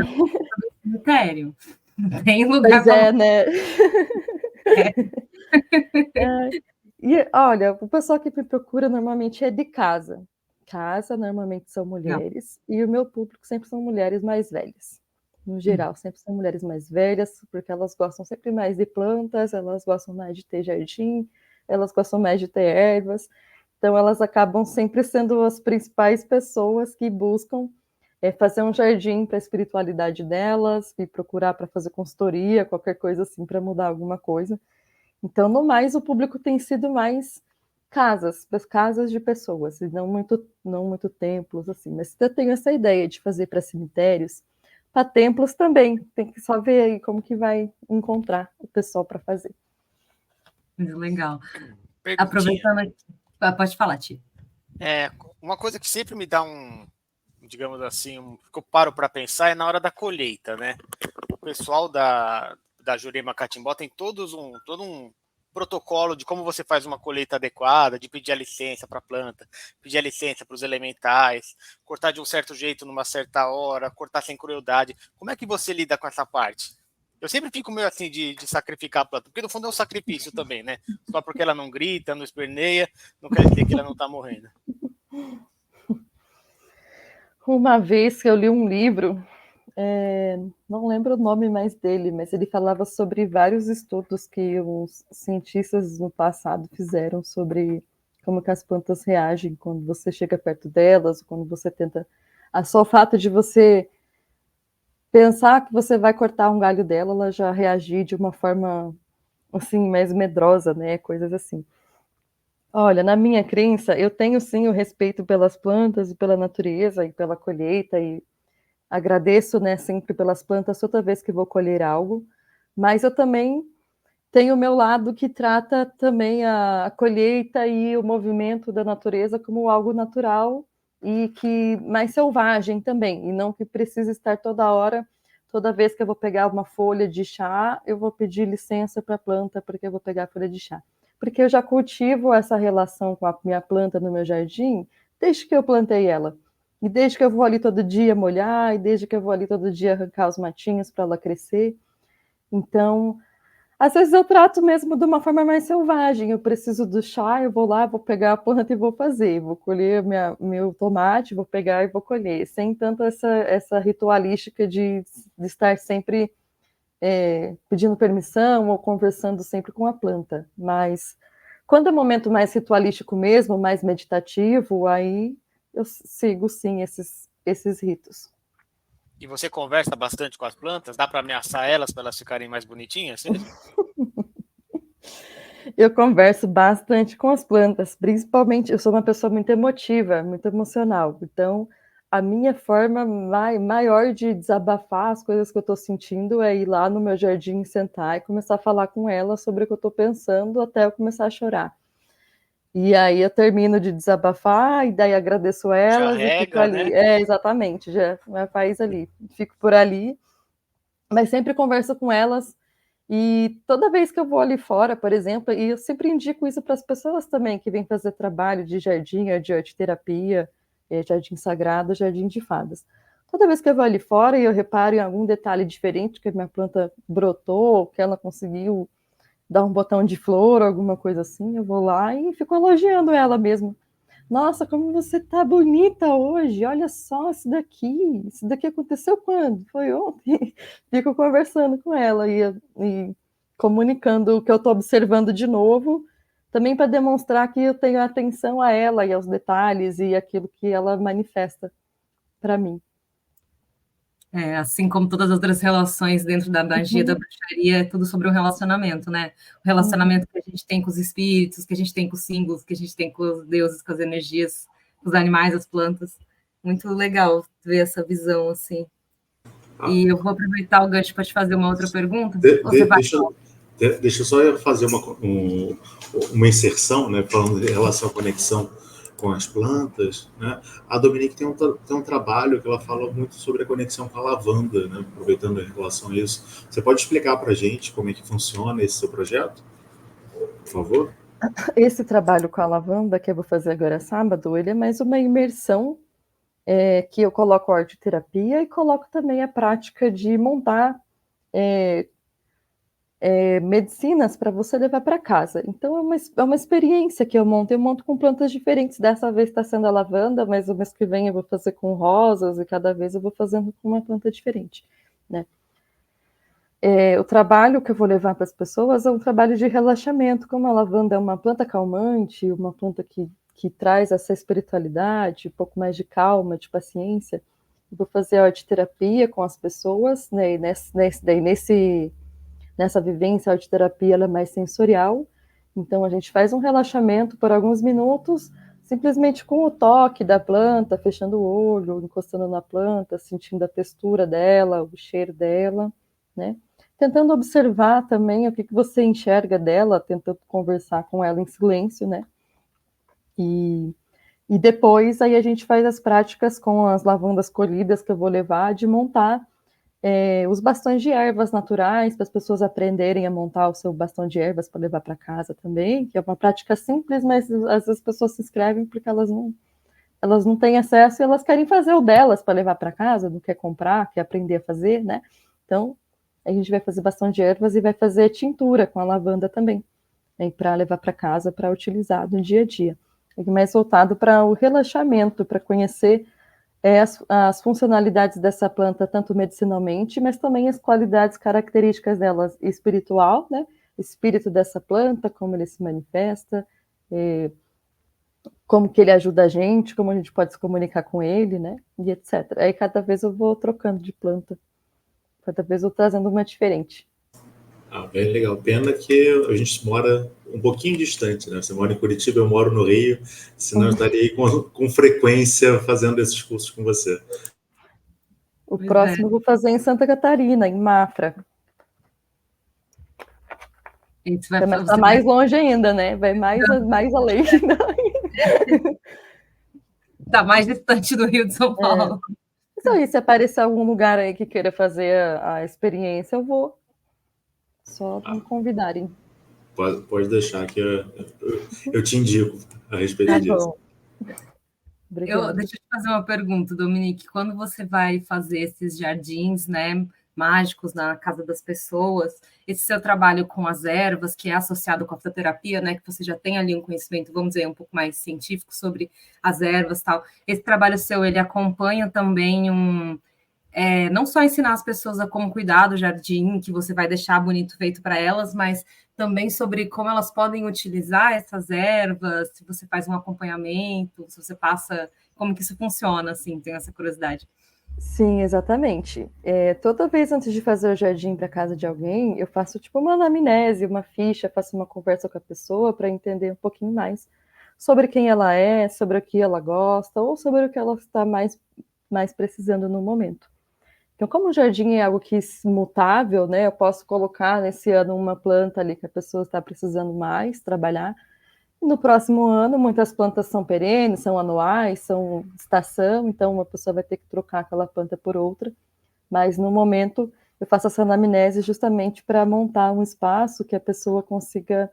Cemitério. Tem lugar para... né? E, olha, o pessoal que me procura normalmente é de casa. Casa, normalmente são mulheres, e o meu público sempre são mulheres mais velhas. No geral, sempre são mulheres mais velhas, porque elas gostam sempre mais de plantas, elas gostam mais de ter jardim, elas gostam mais de ter ervas. Então, elas acabam sempre sendo as principais pessoas que buscam fazer um jardim para a espiritualidade delas, e procurar para fazer consultoria, qualquer coisa assim, para mudar alguma coisa. Então, no mais, o público tem sido mais casas de pessoas, e não muito templos, assim. Mas eu tenho essa ideia de fazer para cemitérios, para templos também. Tem que só ver aí como que vai encontrar o pessoal para fazer. Muito legal. Perguntinha. Aproveitando aqui. Pode falar, Ti. Uma coisa que sempre me dá digamos assim, que eu paro para pensar é na hora da colheita, né? O pessoal da Jurema Catimbó tem todo um protocolo de como você faz uma colheita adequada, de pedir a licença para a planta, pedir a licença para os elementais, cortar de um certo jeito numa certa hora, cortar sem crueldade. Como é que você lida com essa parte? Eu sempre fico meio assim de sacrificar a planta, porque no fundo é um sacrifício também, né? Só porque ela não grita, não esperneia, não quer dizer que ela não está morrendo. Uma vez que eu li um livro, não lembro o nome mais dele, mas ele falava sobre vários estudos que os cientistas no passado fizeram sobre como que as plantas reagem quando você chega perto delas, quando você tenta... Só o fato de você pensar que você vai cortar um galho dela, ela já reagir de uma forma assim mais medrosa, né? Coisas assim. Olha, na minha crença, eu tenho sim o respeito pelas plantas e pela natureza e pela colheita e agradeço, né, sempre pelas plantas toda vez que vou colher algo, mas eu também tenho o meu lado que trata também a colheita e o movimento da natureza como algo natural e que mais selvagem também, e não que precisa estar toda hora, toda vez que eu vou pegar uma folha de chá, eu vou pedir licença para a planta porque eu vou pegar a folha de chá. Porque eu já cultivo essa relação com a minha planta no meu jardim desde que eu plantei ela. E desde que eu vou ali todo dia molhar, e desde que eu vou ali todo dia arrancar os matinhos para ela crescer. Então, às vezes eu trato mesmo de uma forma mais selvagem. Eu preciso do chá, eu vou lá, vou pegar a planta e vou fazer. Vou colher meu tomate, vou pegar e vou colher. Sem tanto essa ritualística de estar sempre pedindo permissão ou conversando sempre com a planta. Mas quando é um momento mais ritualístico mesmo, mais meditativo, aí eu sigo sim esses ritos. E você conversa bastante com as plantas? Dá para ameaçar elas para elas ficarem mais bonitinhas? Eu converso bastante com as plantas, principalmente eu sou uma pessoa muito emotiva, muito emocional. Então, a minha forma maior de desabafar as coisas que eu estou sentindo é ir lá no meu jardim, sentar e começar a falar com ela sobre o que eu estou pensando até eu começar a chorar. E aí eu termino de desabafar e daí agradeço elas e fico ali. Né? Exatamente, já faz ali. Fico por ali, mas sempre converso com elas. E toda vez que eu vou ali fora, por exemplo, e eu sempre indico isso para as pessoas também que vêm fazer trabalho de jardim, de arte-terapia, jardim sagrado, jardim de fadas. Toda vez que eu vou ali fora e eu reparo em algum detalhe diferente, que a minha planta brotou, que ela conseguiu dar um botão de flor, alguma coisa assim, eu vou lá e fico elogiando ela mesmo. Nossa, como você tá bonita hoje, olha só isso daqui aconteceu quando? Foi ontem. Fico conversando com ela e comunicando o que eu estou observando de novo, também para demonstrar que eu tenho atenção a ela e aos detalhes e aquilo que ela manifesta para mim. Assim como todas as outras relações dentro da magia da bruxaria, é tudo sobre o relacionamento, né? O relacionamento que a gente tem com os espíritos, que a gente tem com os símbolos, que a gente tem com os deuses, com as energias, com os animais, as plantas. Muito legal ver essa visão, assim. E eu vou aproveitar o gancho para te fazer uma outra pergunta. Deixa eu só fazer uma inserção, né, falando em relação à conexão com as plantas, né? A Dominique tem um trabalho que ela fala muito sobre a conexão com a lavanda, né? Aproveitando em relação a isso. Você pode explicar para a gente como é que funciona esse seu projeto? Por favor? Esse trabalho com a lavanda que eu vou fazer agora sábado, ele é mais uma imersão que eu coloco a arte-terapia e coloco também a prática de montar medicinas para você levar para casa. Então, é uma experiência que eu monto com plantas diferentes. Dessa vez está sendo a lavanda, mas o mês que vem eu vou fazer com rosas e cada vez eu vou fazendo com uma planta diferente, né? O trabalho que eu vou levar para as pessoas é um trabalho de relaxamento. Como a lavanda é uma planta calmante, uma planta que traz essa espiritualidade, um pouco mais de calma, de paciência, eu vou fazer arte-terapia com as pessoas, né? E nessa vivência, a arte-terapia ela é mais sensorial, então a gente faz um relaxamento por alguns minutos, simplesmente com o toque da planta, fechando o olho, encostando na planta, sentindo a textura dela, o cheiro dela, né? Tentando observar também o que você enxerga dela, tentando conversar com ela em silêncio, né? E E depois aí a gente faz as práticas com as lavandas colhidas que eu vou levar, de montar os bastões de ervas naturais, para as pessoas aprenderem a montar o seu bastão de ervas para levar para casa também, que é uma prática simples, mas às vezes as pessoas se inscrevem porque elas não têm acesso e elas querem fazer o delas para levar para casa, não quer comprar, quer aprender a fazer, né? Então, a gente vai fazer bastão de ervas e vai fazer tintura com a lavanda também, para levar para casa, para utilizar no dia a dia. É mais voltado para o relaxamento, para conhecer as funcionalidades dessa planta, tanto medicinalmente, mas também as qualidades características dela espiritual, né? O espírito dessa planta, como ele se manifesta, como que ele ajuda a gente, como a gente pode se comunicar com ele, né? E etc. Aí cada vez eu vou trocando de planta, cada vez eu vou trazendo uma diferente. Bem legal. Pena que a gente mora um pouquinho distante, né? Você mora em Curitiba, eu moro no Rio, senão eu estaria aí com frequência fazendo esses cursos com você. O próximo eu vou fazer em Santa Catarina, em Mafra. Mas está mais longe ainda, né? Vai mais além. Está mais distante do Rio de São Paulo. Isso aí, se aparecer algum lugar aí que queira fazer a experiência, eu vou. Só me convidarem. Pode deixar que eu te indico a respeito disso. Deixa eu te fazer uma pergunta, Dominique. Quando você vai fazer esses jardins, né, mágicos na casa das pessoas, esse seu trabalho com as ervas, que é associado com a fitoterapia, né, que você já tem ali um conhecimento, vamos dizer, um pouco mais científico sobre as ervas e tal, esse trabalho seu, ele acompanha também não só ensinar as pessoas a como cuidar do jardim, que você vai deixar bonito feito para elas, mas também sobre como elas podem utilizar essas ervas, se você faz um acompanhamento, se você passa, como que isso funciona, assim, tenho essa curiosidade. Sim, exatamente. Toda vez antes de fazer o jardim para casa de alguém, eu faço tipo uma anamnese, uma ficha, faço uma conversa com a pessoa para entender um pouquinho mais sobre quem ela é, sobre o que ela gosta, ou sobre o que ela está mais precisando no momento. Então, como o jardim é algo que é mutável, né, eu posso colocar nesse ano uma planta ali que a pessoa está precisando mais trabalhar. E no próximo ano, muitas plantas são perenes, são anuais, são estação, então uma pessoa vai ter que trocar aquela planta por outra. Mas no momento, eu faço essa anamnese justamente para montar um espaço que a pessoa consiga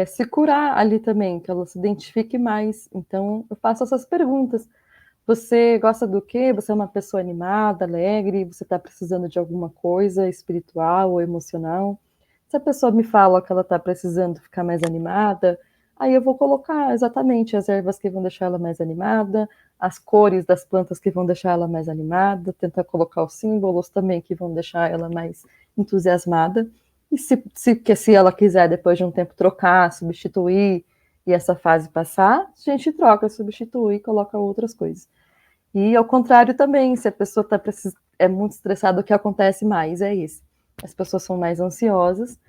se curar ali também, que ela se identifique mais. Então, eu faço essas perguntas. Você gosta do quê? Você é uma pessoa animada, alegre? Você está precisando de alguma coisa espiritual ou emocional? Se a pessoa me fala que ela está precisando ficar mais animada, aí eu vou colocar exatamente as ervas que vão deixar ela mais animada, as cores das plantas que vão deixar ela mais animada, tentar colocar os símbolos também que vão deixar ela mais entusiasmada. E se ela quiser, depois de um tempo, trocar, substituir, e essa fase passar, a gente troca, substitui e coloca outras coisas. E ao contrário também, se a pessoa é muito estressada, o que acontece mais é isso. As pessoas são mais ansiosas,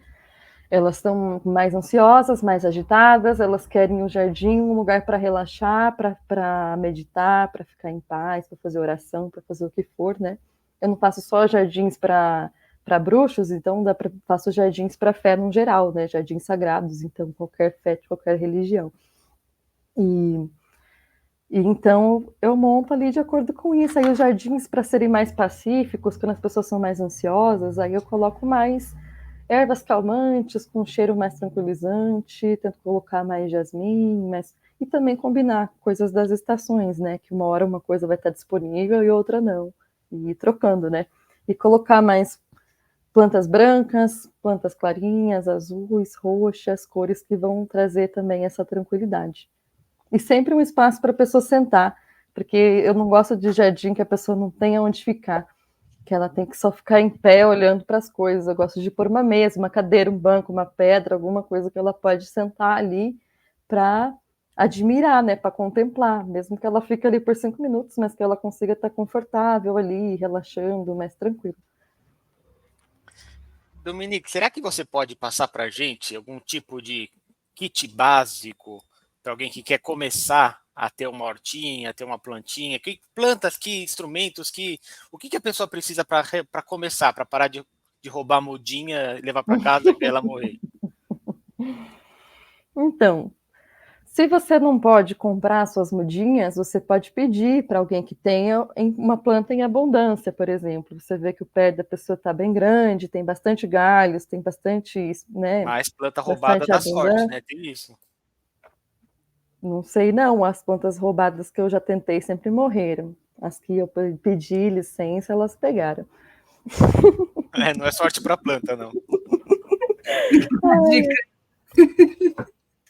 elas estão mais ansiosas, mais agitadas, elas querem o jardim, um lugar para relaxar, para meditar, para ficar em paz, para fazer oração, para fazer o que for, né? Eu não faço só jardins para bruxos, então faço jardins para fé no geral, né? Jardins sagrados, então qualquer fé de qualquer religião. E então eu monto ali de acordo com isso. Aí os jardins, para serem mais pacíficos, quando as pessoas são mais ansiosas, aí eu coloco mais ervas calmantes, com cheiro mais tranquilizante, tento colocar mais jasmim, e também combinar coisas das estações, né? Que uma hora uma coisa vai estar disponível e outra não. E ir trocando, né? E colocar mais plantas brancas, plantas clarinhas, azuis, roxas, cores que vão trazer também essa tranquilidade. E sempre um espaço para a pessoa sentar, porque eu não gosto de jardim que a pessoa não tenha onde ficar, que ela tem que só ficar em pé olhando para as coisas. Eu gosto de pôr uma mesa, uma cadeira, um banco, uma pedra, alguma coisa que ela pode sentar ali para admirar, né, para contemplar, mesmo que ela fique ali por 5 minutos, mas que ela consiga estar confortável ali, relaxando, mais tranquilo. Dominique, será que você pode passar para a gente algum tipo de kit básico para alguém que quer começar a ter uma hortinha, a ter uma plantinha? Que plantas, que instrumentos, o que a pessoa precisa para começar, para parar de roubar a mudinha, levar para casa e ela morrer? Então, Se você não pode comprar suas mudinhas, você pode pedir para alguém que tenha uma planta em abundância, por exemplo. Você vê que o pé da pessoa está bem grande, tem bastante galhos, tem bastante, né? Mas planta roubada dá sorte, né? Tem isso. Não sei, não. As plantas roubadas que eu já tentei sempre morreram. As que eu pedi licença, elas pegaram. Não é sorte para planta, não.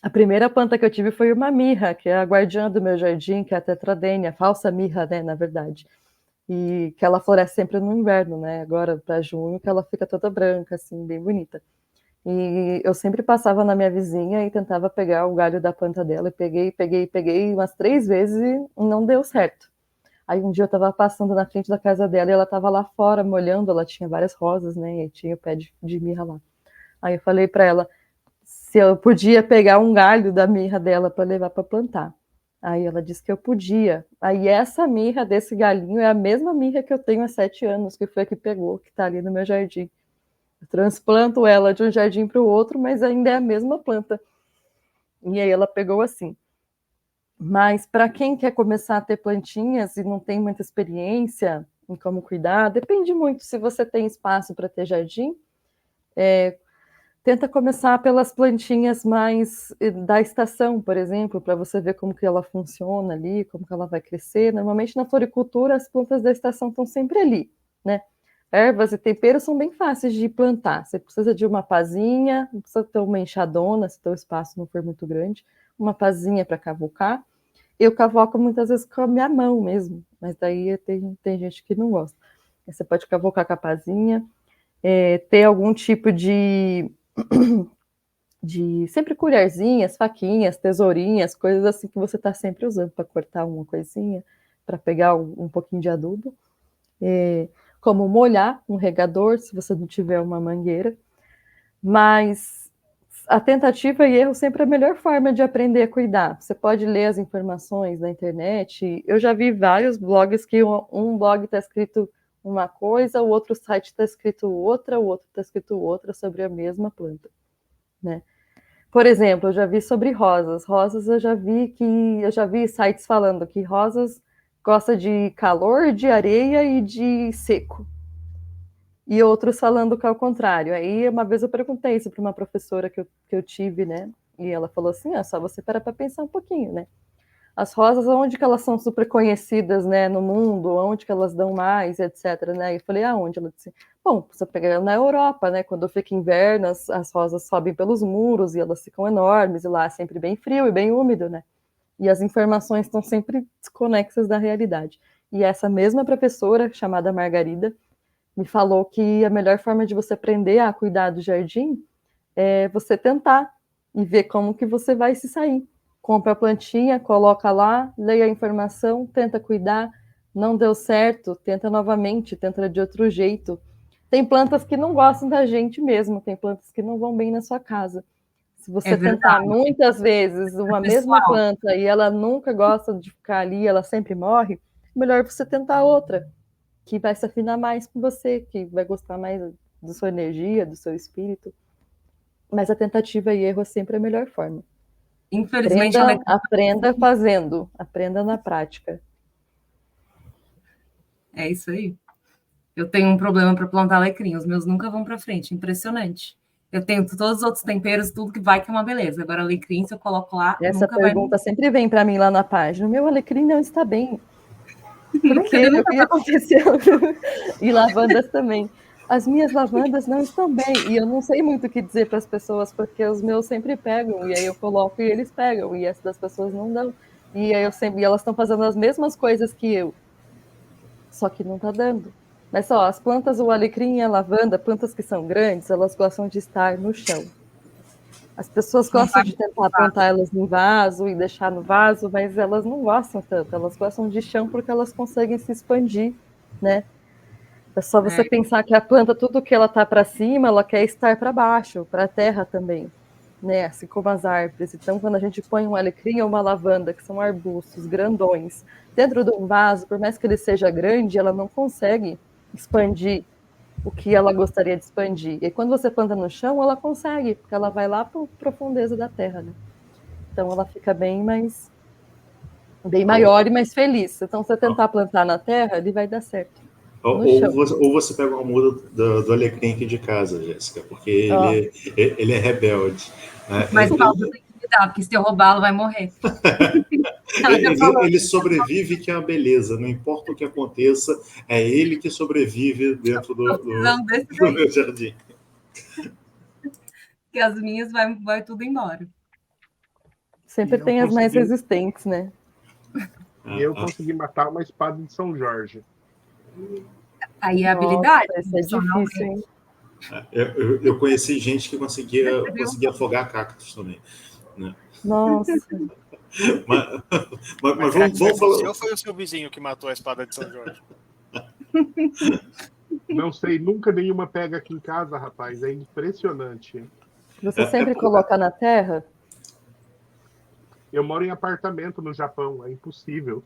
A primeira planta que eu tive foi uma mirra, que é a guardiã do meu jardim, que é a tetradênia, falsa mirra, né, na verdade. E que ela floresce sempre no inverno, né? Agora para junho, que ela fica toda branca, assim, bem bonita. E eu sempre passava na minha vizinha e tentava pegar o galho da planta dela. E peguei umas 3 vezes e não deu certo. Aí um dia eu estava passando na frente da casa dela e ela estava lá fora molhando, ela tinha várias rosas, né? E tinha o pé de mirra lá. Aí eu falei para ela se eu podia pegar um galho da mirra dela para levar para plantar. Aí ela disse que eu podia. Aí essa mirra desse galinho é a mesma mirra que eu tenho há 7 anos, que foi a que pegou, que está ali no meu jardim. Eu transplanto ela de um jardim para o outro, mas ainda é a mesma planta. E aí ela pegou assim. Mas para quem quer começar a ter plantinhas e não tem muita experiência em como cuidar, depende muito se você tem espaço para ter jardim. Tenta começar pelas plantinhas mais da estação, por exemplo, para você ver como que ela funciona ali, como que ela vai crescer. Normalmente na floricultura as plantas da estação estão sempre ali, né? Ervas e temperos são bem fáceis de plantar. Você precisa de uma pazinha, não precisa ter uma enxadona, se o teu espaço não for muito grande, uma pazinha para cavocar. Eu cavoco muitas vezes com a minha mão mesmo, mas daí tem gente que não gosta. Você pode cavocar com a pazinha, ter algum tipo de sempre colherzinhas, faquinhas, tesourinhas, coisas assim que você está sempre usando para cortar uma coisinha, para pegar um pouquinho de adubo. Como molhar um regador, se você não tiver uma mangueira. Mas a tentativa e erro sempre é a melhor forma de aprender a cuidar. Você pode ler as informações na internet. Eu já vi vários blogs que um blog está escrito uma coisa, o outro site está escrito outra, o outro está escrito outra sobre a mesma planta, né? Por exemplo, eu já vi sobre rosas. Rosas eu já vi sites falando que rosas gosta de calor, de areia e de seco. E outros falando que é o contrário. Aí uma vez eu perguntei isso para uma professora que eu tive, né? E ela falou assim, só você para pensar um pouquinho, né? As rosas, onde que elas são super conhecidas, né, no mundo, onde que elas dão mais, etc, né? Eu falei, aonde? Ela disse, bom, você pega na Europa, né, quando fica inverno, as rosas sobem pelos muros e elas ficam enormes, e lá é sempre bem frio e bem úmido, né? E as informações estão sempre desconexas da realidade. E essa mesma professora, chamada Margarida, me falou que a melhor forma de você aprender a cuidar do jardim é você tentar e ver como que você vai se sair. Compra a plantinha, coloca lá, leia a informação, tenta cuidar, não deu certo, tenta novamente, tenta de outro jeito. Tem plantas que não gostam da gente mesmo, tem plantas que não vão bem na sua casa. Se você tentar muitas vezes uma mesma planta e ela nunca gosta de ficar ali, ela sempre morre, melhor você tentar outra, que vai se afinar mais com você, que vai gostar mais da sua energia, do seu espírito. Mas a tentativa e erro é sempre a melhor forma. Infelizmente, aprenda fazendo, aprenda na prática. É isso aí. Eu tenho um problema para plantar alecrim, os meus nunca vão para frente, impressionante. Eu tenho todos os outros temperos, tudo que vai que é uma beleza. Agora, alecrim, se eu coloco lá, essa pergunta sempre vem para mim lá na página. O meu alecrim não está bem. Por quê? O que aconteceu? E lavandas também. As minhas lavandas não estão bem, e eu não sei muito o que dizer para as pessoas, porque os meus sempre pegam, e aí eu coloco e eles pegam, e essas das pessoas não dão. E aí e elas estão fazendo as mesmas coisas que eu, só que não está dando. Mas só, as plantas, o alecrim e a lavanda, plantas que são grandes, elas gostam de estar no chão. As pessoas gostam de tentar plantar elas no vaso e deixar no vaso, mas elas não gostam tanto, elas gostam de chão porque elas conseguem se expandir, né? É só você pensar que a planta, tudo que ela está para cima, ela quer estar para baixo, para a terra também, né? Assim como as árvores. Então, quando a gente põe um alecrim ou uma lavanda, que são arbustos grandões, dentro de um vaso, por mais que ele seja grande, ela não consegue expandir o que ela gostaria de expandir. E quando você planta no chão, ela consegue, porque ela vai lá para a profundeza da terra, né? então ela fica bem maior e mais feliz. Então, se você tentar plantar na terra, ele vai dar certo. Ou você pega uma muda do alecrim aqui de casa, Jéssica, porque ele é rebelde. Né? Mas Paulo tem que cuidar, porque se eu roubá-lo, vai morrer. Ele sobrevive, que é uma beleza. Não importa o que aconteça, é ele que sobrevive dentro do meu jardim. Que as minhas vai tudo embora. Sempre tem as mais resistentes, né? E eu consegui matar uma espada de São Jorge. Aí é habilidade. Isso é difícil, hein? Eu conheci gente que conseguia afogar cactos também. Né? Nossa. Mas vamos falar. Ou foi o seu vizinho que matou a espada de São Jorge? Não sei, nunca nenhuma pega aqui em casa, rapaz. É impressionante. Você sempre coloca na terra? Eu moro em apartamento no Japão, é impossível.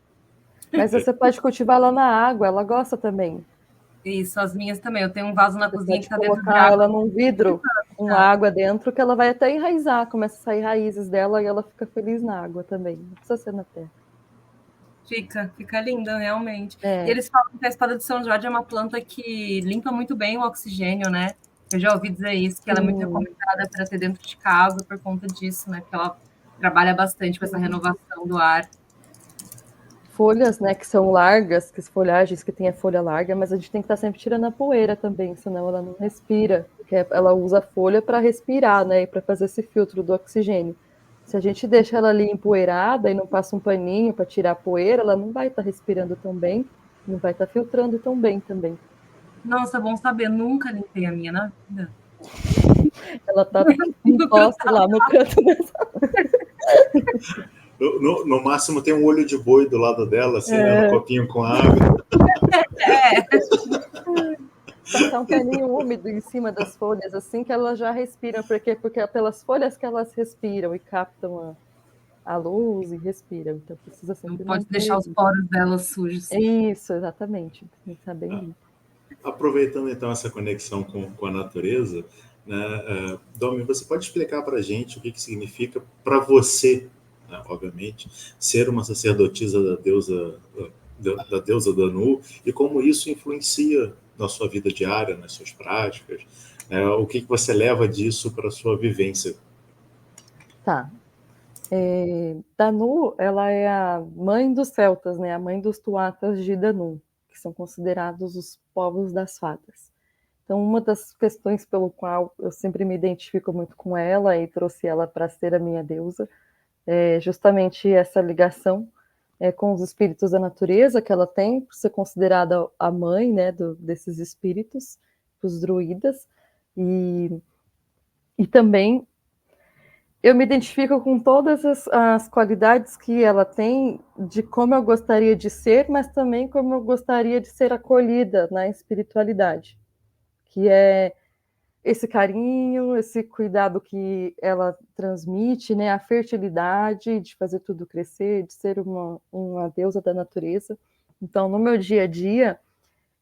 Mas você pode cultivar lá na água, ela gosta também. Isso, as minhas também. Eu tenho um vaso na cozinha que está dentro da água. Ela num vidro com água dentro, que ela vai até enraizar, começa a sair raízes dela e ela fica feliz na água também. Não precisa ser na terra. Fica linda, realmente. E eles falam que a espada de São Jorge é uma planta que limpa muito bem o oxigênio, né? Eu já ouvi dizer isso, que ela é muito recomendada para ter dentro de casa por conta disso, né? Porque ela trabalha bastante com essa renovação do ar. Folhas, né, que são largas, que as folhagens que tem a folha larga, mas a gente tem que estar sempre tirando a poeira também, senão ela não respira. Porque ela usa a folha para respirar, né, e para fazer esse filtro do oxigênio. Se a gente deixa ela ali empoeirada e não passa um paninho para tirar a poeira, ela não vai estar respirando tão bem, não vai estar filtrando tão bem também. Nossa, bom saber, nunca limpei a minha na vida. Ela tá em poste lá no canto dessa. No máximo tem um olho de boi do lado dela, assim, né, um copinho com água. Passar um paninho úmido em cima das folhas, assim que elas já respiram, porque é pelas folhas que elas respiram e captam a luz e respiram. Então precisa sempre não pode deixar os poros delas sujos. Isso, exatamente. Tem que estar bem limpo. Aproveitando então essa conexão com a natureza, né, Domi, você pode explicar para a gente o que significa para você, né, obviamente, ser uma sacerdotisa da deusa Danu e como isso influencia na sua vida diária, nas suas práticas, né, o que você leva disso para a sua vivência? Tá. Danu, ela é a mãe dos celtas, né, a mãe dos tuatas de Danu, que são considerados os povos das fadas. Então, uma das questões pelo qual eu sempre me identifico muito com ela e trouxe ela para ser a minha deusa é justamente essa ligação com os espíritos da natureza que ela tem, por ser considerada a mãe, né, desses espíritos, os druidas, e também eu me identifico com todas as qualidades que ela tem de como eu gostaria de ser, mas também como eu gostaria de ser acolhida na espiritualidade, que é esse carinho, esse cuidado que ela transmite, né, a fertilidade de fazer tudo crescer, de ser uma deusa da natureza. Então, no meu dia a dia,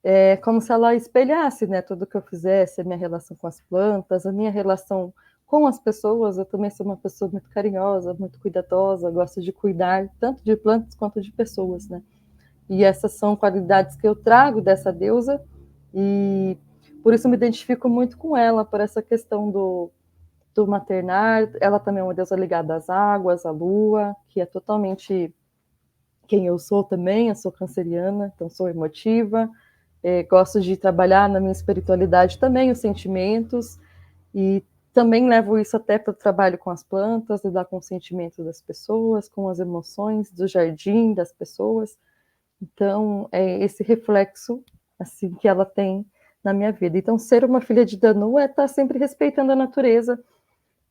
é como se ela espelhasse, né, tudo que eu fizesse, a minha relação com as plantas, a minha relação com as pessoas. Eu também sou uma pessoa muito carinhosa, muito cuidadosa, gosto de cuidar tanto de plantas quanto de pessoas, né? E essas são qualidades que eu trago dessa deusa e por isso me identifico muito com ela, por essa questão do maternar. Ela também é uma deusa ligada às águas, à lua, que é totalmente quem eu sou também. Eu sou canceriana, então sou emotiva, gosto de trabalhar na minha espiritualidade também, os sentimentos, e também levo isso até para o trabalho com as plantas, lidar com os sentimentos das pessoas, com as emoções do jardim, das pessoas. Então, é esse reflexo assim que ela tem na minha vida. Então, ser uma filha de Danu é estar sempre respeitando a natureza,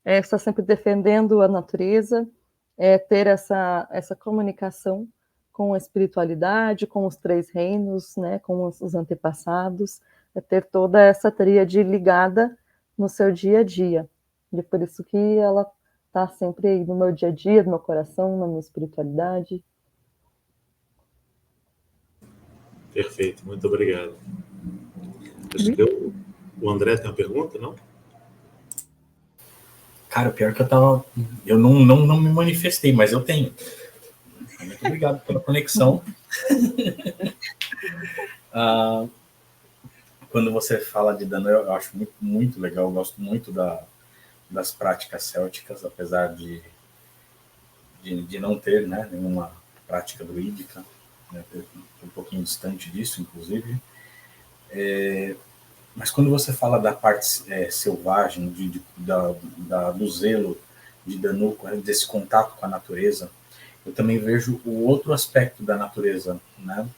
estar sempre defendendo a natureza, ter essa comunicação com a espiritualidade, com os 3 reinos, né, com os antepassados, ter toda essa tríade ligada no seu dia a dia. E por isso que ela está sempre aí no meu dia a dia, no meu coração, na minha espiritualidade. Perfeito, muito obrigado. Acho que o André tem uma pergunta, não? Cara, o pior é que eu não me manifestei, mas eu tenho. Muito obrigado pela conexão. Quando você fala de Danu, eu acho muito, muito legal, eu gosto muito das práticas célticas, apesar de não ter, né, nenhuma prática druídica, né, um pouquinho distante disso, inclusive. Mas quando você fala da parte selvagem, do zelo de Danu, desse contato com a natureza, eu também vejo o outro aspecto da natureza, né?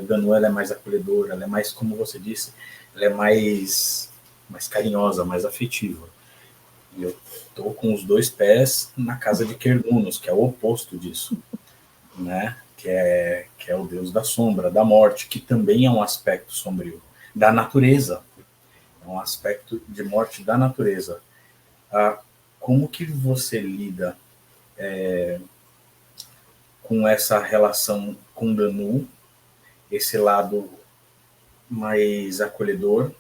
Danu, ela é mais acolhedora, ela é mais, como você disse, ela é mais carinhosa, mais afetiva. E eu estou com os 2 pés na casa de Cernunnos, que é o oposto disso, né? Que é o deus da sombra, da morte, que também é um aspecto sombrio, da natureza. É um aspecto de morte da natureza. Como que você lida com essa relação com Danu, esse lado mais acolhedor,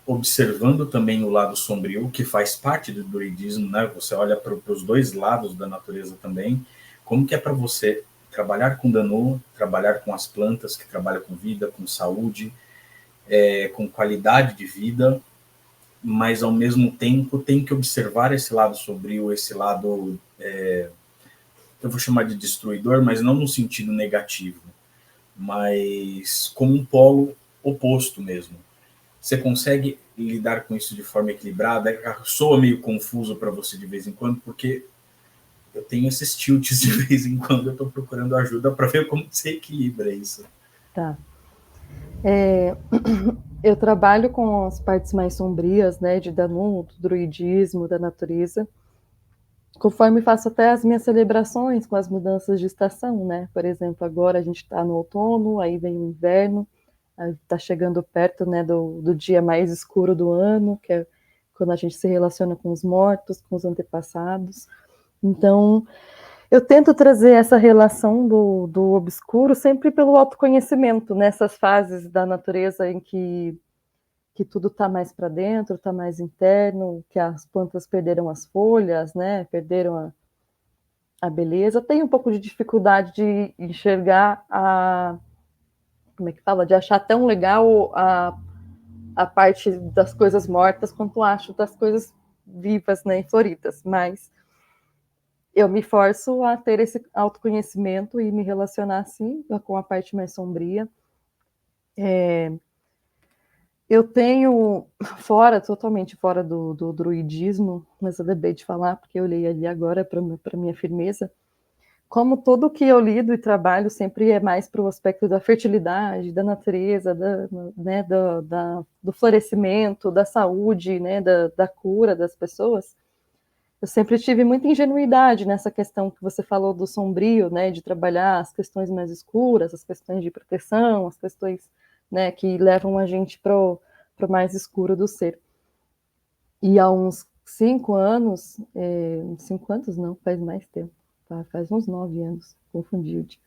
observando também o lado sombrio, que faz parte do druidismo, né? Você olha para os 2 lados da natureza também. Como que é para você trabalhar com Danu, trabalhar com as plantas, que trabalham com vida, com saúde, com qualidade de vida, mas ao mesmo tempo tem que observar esse lado sombrio, esse lado, eu vou chamar de destruidor, mas não no sentido negativo, mas como um polo oposto mesmo. Você consegue lidar com isso de forma equilibrada? Soa meio confuso para você de vez em quando, porque eu tenho esses tilts de vez em quando, eu estou procurando ajuda para ver como você equilibra isso. Tá. Eu trabalho com as partes mais sombrias, né, de Danu, do druidismo, da natureza, conforme faço até as minhas celebrações com as mudanças de estação, né? Por exemplo, agora a gente está no outono, aí vem o inverno, está chegando perto, né, do dia mais escuro do ano, que é quando a gente se relaciona com os mortos, com os antepassados. Então, eu tento trazer essa relação do obscuro sempre pelo autoconhecimento, nessas fases da natureza em que tudo está mais para dentro, está mais interno, que as plantas perderam as folhas, né, perderam a beleza. Tem um pouco de dificuldade de enxergar como é que fala? De achar tão legal a parte das coisas mortas quanto acho das coisas vivas, né, e floridas. Mas eu me forço a ter esse autoconhecimento e me relacionar assim com a parte mais sombria. Eu tenho, totalmente fora do druidismo, mas eu lembrei de falar, porque eu olhei ali agora para minha firmeza, como tudo que eu lido e trabalho sempre é mais para o aspecto da fertilidade, da natureza, né, do florescimento, da saúde, né, da cura das pessoas. Eu sempre tive muita ingenuidade nessa questão que você falou do sombrio, né, de trabalhar as questões mais escuras, as questões de proteção, as questões, né, que levam a gente pro mais escuro do ser. E há uns 5 anos, 5 anos não, faz mais tempo, tá? Faz uns 9 anos, confundi o dia.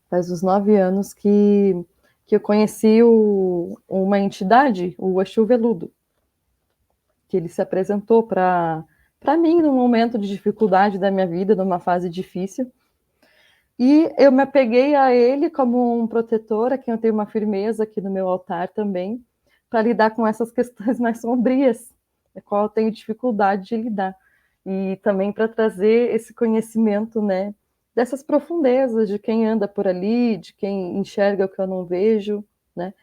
Faz uns 9 anos que eu conheci uma entidade, o Exu Veludo, que ele se apresentou para mim num momento de dificuldade da minha vida, numa fase difícil. E eu me apeguei a ele como um protetor, a quem eu tenho uma firmeza aqui no meu altar também, para lidar com essas questões mais sombrias, a qual eu tenho dificuldade de lidar. E também para trazer esse conhecimento, né, dessas profundezas, de quem anda por ali, de quem enxerga o que eu não vejo, né?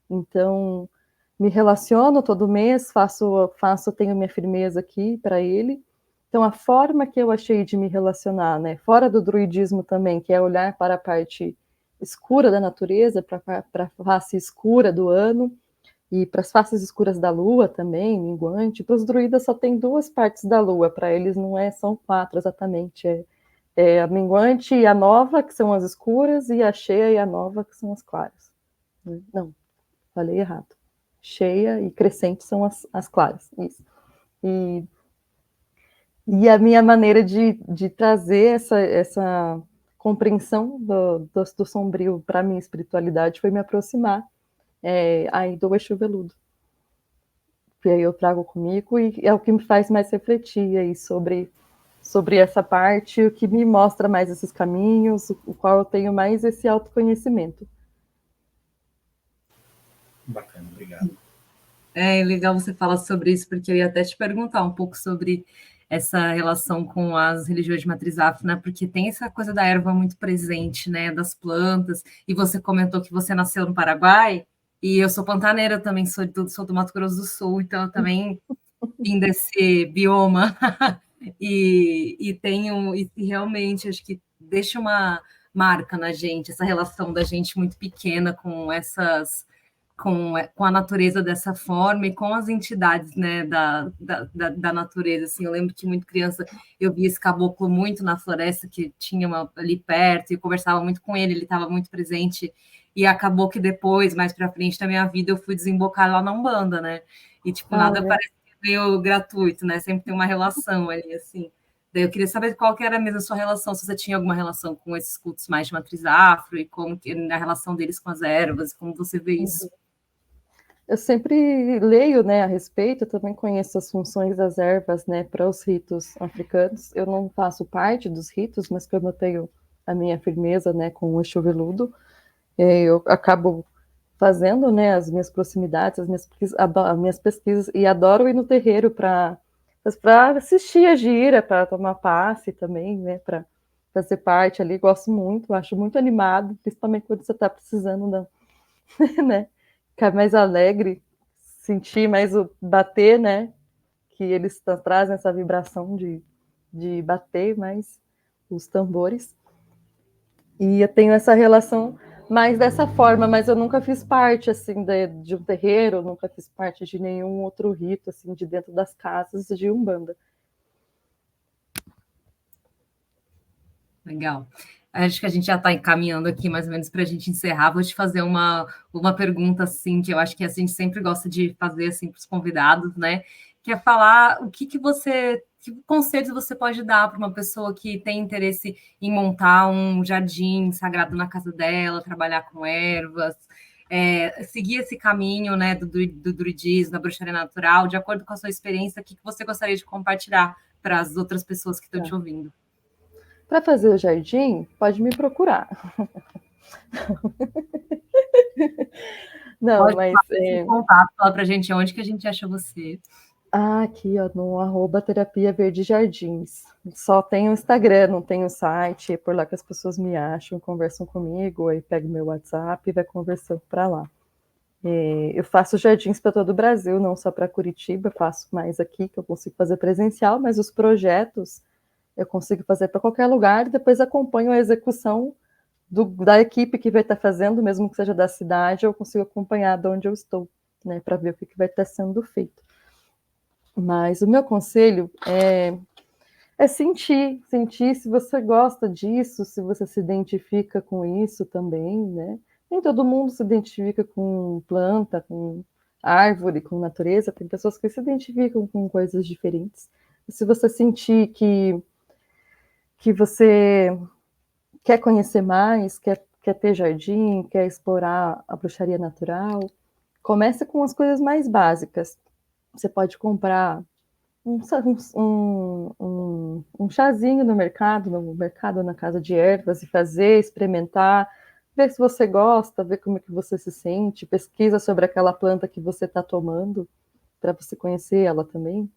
Então, me relaciono todo mês, tenho minha firmeza aqui para ele. Então, a forma que eu achei de me relacionar, né, fora do druidismo também, que é olhar para a parte escura da natureza, para a face escura do ano, e para as faces escuras da lua também, minguante. Para os druidas só tem 2 partes da lua, para eles não são 4 exatamente. É a minguante e a nova, que são as escuras, e a cheia e a nova, que são as claras. Não, falei errado. Cheia e crescente são as claras. Isso. E a minha maneira de trazer essa compreensão do sombrio para a minha espiritualidade foi me aproximar aí do Exu Veludo. que aí eu trago comigo, e é o que me faz mais refletir aí sobre essa parte, o que me mostra mais esses caminhos, o qual eu tenho mais esse autoconhecimento. Bacana, obrigado. É legal você falar sobre isso, porque eu ia até te perguntar um pouco sobre essa relação com as religiões de matriz afro, né? Porque tem essa coisa da erva muito presente, né? Das plantas. E você comentou que você nasceu no Paraguai, e eu sou pantaneira também, sou do Mato Grosso do Sul, então eu também vim desse bioma. E tenho, e realmente acho que deixa uma marca na gente, essa relação da gente muito pequena com essas. Com a natureza dessa forma e com as entidades, né, da natureza. Assim, eu lembro que muito criança eu via esse caboclo muito na floresta que tinha ali perto e eu conversava muito com ele estava muito presente e acabou que depois, mais para frente da minha vida, eu fui desembocar lá na Umbanda, né? E tipo, nada parece meio gratuito, né? Sempre tem uma relação ali, assim. Daí eu queria saber qual que era mesmo a sua relação, se você tinha alguma relação com esses cultos mais de matriz afro e como que na relação deles com as ervas, como você vê isso. Eu sempre leio, né, a respeito, eu também conheço as funções das ervas, né, para os ritos africanos. Eu não faço parte dos ritos, mas como eu tenho a minha firmeza, né, com o Exu Veludo, eu acabo fazendo, né, as minhas proximidades, as minhas pesquisas, e adoro ir no terreiro para assistir a gira, para tomar passe também, né, para fazer parte ali. Gosto muito, acho muito animado, principalmente quando você está precisando né, ficar mais alegre, sentir mais o bater, né? Que eles trazem essa vibração de bater mais os tambores. E eu tenho essa relação mais dessa forma, mas eu nunca fiz parte, assim, de um terreiro, nunca fiz parte de nenhum outro rito, assim, de dentro das casas de Umbanda. Legal. Acho que a gente já está encaminhando aqui mais ou menos para a gente encerrar. Vou te fazer uma pergunta assim que eu acho que a gente sempre gosta de fazer assim para os convidados, né? Que é falar o que conselhos você pode dar para uma pessoa que tem interesse em montar um jardim sagrado na casa dela, trabalhar com ervas, seguir esse caminho, né, do druidismo, da bruxaria natural, de acordo com a sua experiência, o que você gostaria de compartilhar para as outras pessoas que estão te ouvindo? Para fazer o jardim, pode me procurar. Não, pode mas... contato, fala pra gente onde que a gente acha você. Aqui, ó, no @terapia verde jardins. Só tem o Instagram, não tem o site, é por lá que as pessoas me acham, conversam comigo, aí pega o meu WhatsApp e vai conversando para lá. Eu faço jardins para todo o Brasil, não só para Curitiba, faço mais aqui, que eu consigo fazer presencial, mas os projetos eu consigo fazer para qualquer lugar e depois acompanho a execução da equipe que vai estar fazendo, mesmo que seja da cidade, eu consigo acompanhar de onde eu estou, né, para ver o que vai estar sendo feito. Mas o meu conselho é sentir se você gosta disso, se você se identifica com isso também, né? Nem todo mundo se identifica com planta, com árvore, com natureza, tem pessoas que se identificam com coisas diferentes. E se você sentir que você quer conhecer mais, quer ter jardim, quer explorar a bruxaria natural, comece com as coisas mais básicas. Você pode comprar um chazinho no mercado, na casa de ervas, e fazer, experimentar, ver se você gosta, ver como é que você se sente, pesquisa sobre aquela planta que você está tomando, para você conhecer ela também.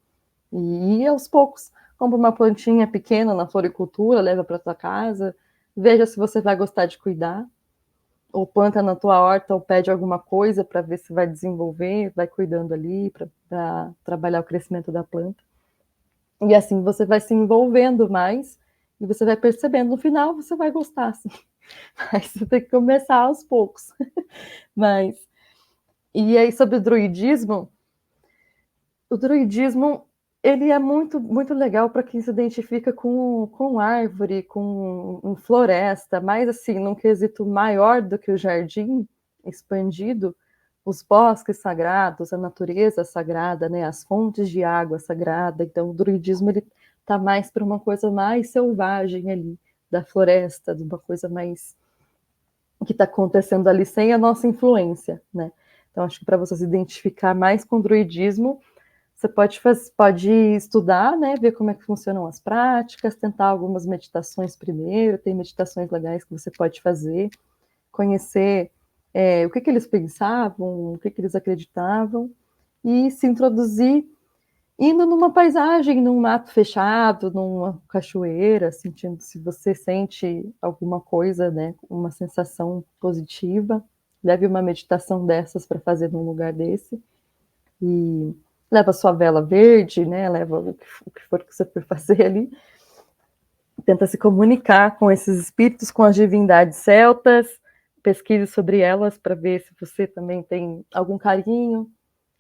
E aos poucos, compra uma plantinha pequena na floricultura, leva para tua casa, veja se você vai gostar de cuidar, ou planta na tua horta, ou pede alguma coisa para ver se vai desenvolver, vai cuidando ali, para trabalhar o crescimento da planta. E assim você vai se envolvendo mais, e você vai percebendo, no final você vai gostar, assim. Mas você tem que começar aos poucos. E aí, sobre o druidismo ele é muito, muito legal para quem se identifica com árvore, com floresta, mas assim, num quesito maior do que o jardim expandido, os bosques sagrados, a natureza sagrada, né, as fontes de água sagrada. Então, o druidismo ele está mais para uma coisa mais selvagem ali, da floresta, de uma coisa mais que está acontecendo ali sem a nossa influência, né? Então, acho que para você se identificar mais com o druidismo, Você pode estudar, né, ver como é que funcionam as práticas, tentar algumas meditações primeiro, tem meditações legais que você pode fazer, conhecer o que eles pensavam, o que eles acreditavam, e se introduzir indo numa paisagem, num mato fechado, numa cachoeira, sentindo se você sente alguma coisa, né, uma sensação positiva, leve uma meditação dessas para fazer num lugar desse, e leva sua vela verde, né, leva o que for que você for fazer ali, tenta se comunicar com esses espíritos, com as divindades celtas, pesquise sobre elas para ver se você também tem algum carinho,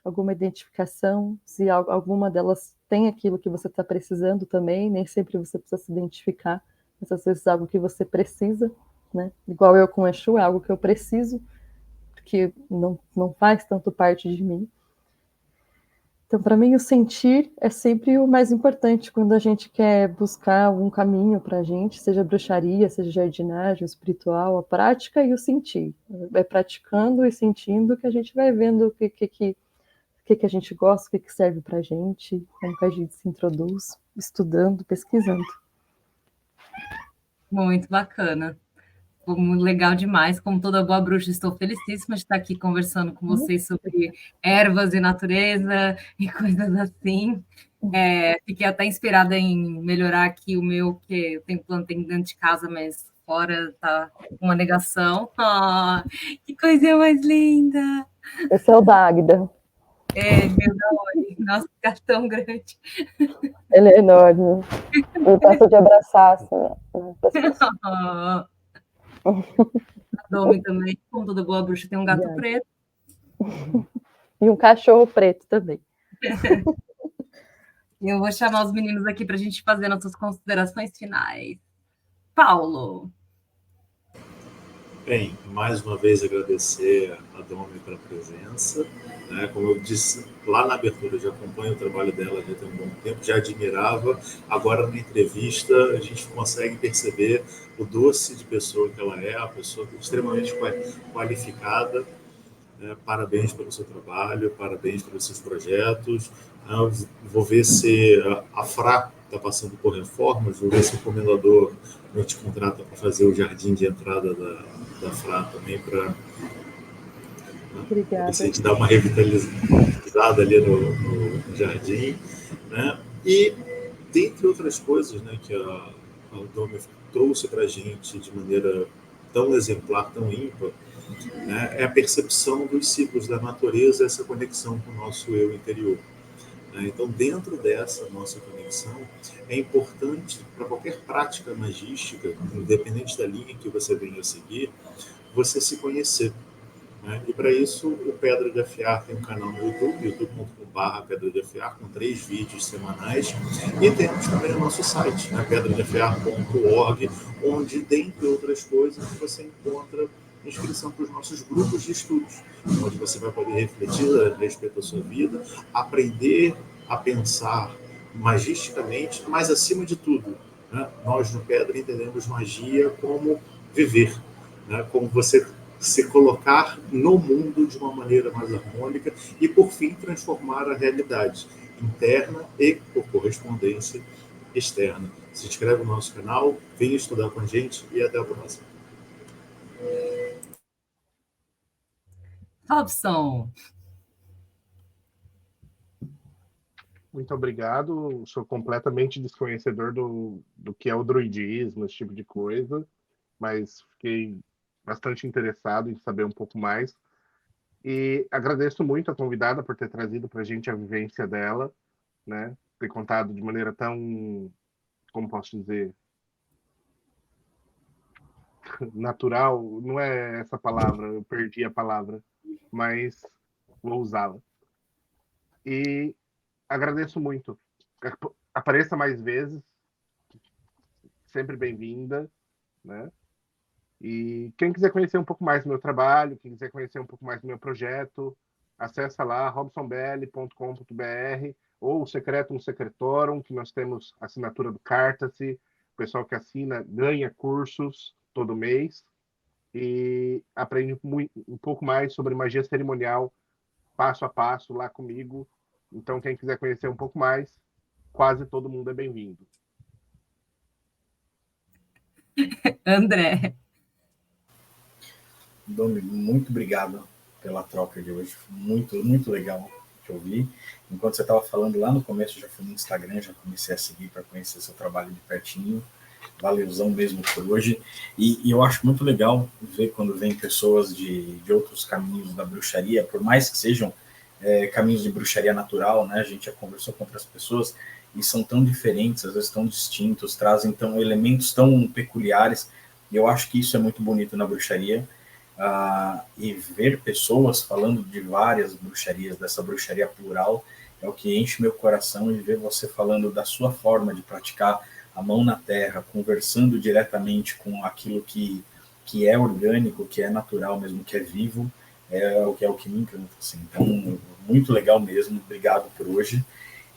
alguma identificação, se alguma delas tem aquilo que você está precisando também, nem sempre você precisa se identificar, mas às vezes é algo que você precisa, né? Igual eu com o Exu, é algo que eu preciso, porque não faz tanto parte de mim. Então, para mim, o sentir é sempre o mais importante quando a gente quer buscar um caminho para a gente, seja bruxaria, seja jardinagem, espiritual, a prática e o sentir. Vai praticando e sentindo que a gente vai vendo o que a gente gosta, o que serve para a gente, como que a gente se introduz, estudando, pesquisando. Muito bacana. Muito legal demais. Como toda boa bruxa, estou felicíssima de estar aqui conversando com vocês sobre ervas e natureza e coisas assim. Fiquei até inspirada em melhorar aqui o meu, que eu tenho plantei dentro de casa, mas fora tá uma negação. Que coisinha mais linda! Esse é o da Águida. Meu Deus, nossa, cartão grande. Ele é enorme. Ele gosta de abraçar, assim, né? A Domi também, como toda boa bruxa, tem um gato preto. E um cachorro preto também. Eu vou chamar os meninos aqui para a gente fazer nossas considerações finais. Paulo. Bem, mais uma vez agradecer a Domi pela presença. Né? Como eu disse lá na abertura, eu já acompanho o trabalho dela já tem um bom tempo, já admirava. Agora, na entrevista, a gente consegue perceber o doce de pessoa que ela é, a pessoa extremamente qualificada. Parabéns pelo seu trabalho, parabéns pelos seus projetos. Vou ver se a FRA está passando por reformas, vou ver se o comendador te contrata para fazer o jardim de entrada da FRA também, para ver se a gente dá uma revitalizada ali no jardim. Né? E, dentre outras coisas, né, que a Domi trouxe para a gente de maneira tão exemplar, tão ímpar, né, é a percepção dos ciclos da natureza, essa conexão com o nosso eu interior. Então, dentro dessa nossa conexão, é importante para qualquer prática magística, independente da linha que você venha a seguir, você se conhecer. E para isso, o Pedra de Afiar tem um canal no YouTube, youtube.com/Pedra de Afiar, com 3 vídeos semanais. E temos também o nosso site, pedradeafiar.org, onde, dentre outras coisas, você encontra inscrição para os nossos grupos de estudos, onde você vai poder refletir a respeito da sua vida, aprender a pensar magisticamente, mas, acima de tudo, né, nós no Pedra entendemos magia como viver, né, como você se colocar no mundo de uma maneira mais harmônica e, por fim, transformar a realidade interna e, por correspondência, externa. Se inscreve no nosso canal, venha estudar com a gente e até a próxima. Robson. Muito obrigado. Sou completamente desconhecedor do que é o druidismo, esse tipo de coisa, mas fiquei bastante interessado em saber um pouco mais. E agradeço muito a convidada por ter trazido para a gente a vivência dela, né? Ter contado de maneira tão, como posso dizer, natural. Não é essa palavra, eu perdi a palavra, mas vou usá-la. E agradeço muito. Apareça mais vezes, sempre bem-vinda, né? E quem quiser conhecer um pouco mais do meu trabalho, quem quiser conhecer um pouco mais do meu projeto, acessa lá robsonbl.com.br ou o Secretum Secretorum, que nós temos assinatura do Carta-se. O pessoal que assina ganha cursos todo mês e aprende um pouco mais sobre magia cerimonial, passo a passo, lá comigo, Então, quem quiser conhecer um pouco mais, quase todo mundo é bem-vindo. André. Domi, muito obrigado pela troca de hoje. Muito, muito legal te ouvir. Enquanto você estava falando lá no começo, eu já fui no Instagram, já comecei a seguir para conhecer seu trabalho de pertinho. Valeuzão mesmo por hoje. E eu acho muito legal ver quando vem pessoas de outros caminhos da bruxaria, por mais que sejam caminhos de bruxaria natural, né? A gente já conversou com outras pessoas e são tão diferentes, às vezes tão distintos, trazem então elementos tão peculiares. E eu acho que isso é muito bonito na bruxaria. E ver pessoas falando de várias bruxarias, dessa bruxaria plural, é o que enche meu coração, e ver você falando da sua forma de praticar a mão na terra, conversando diretamente com aquilo que é orgânico, que é natural mesmo, que é vivo, é o que me encanta. Assim. Então, muito legal mesmo, obrigado por hoje.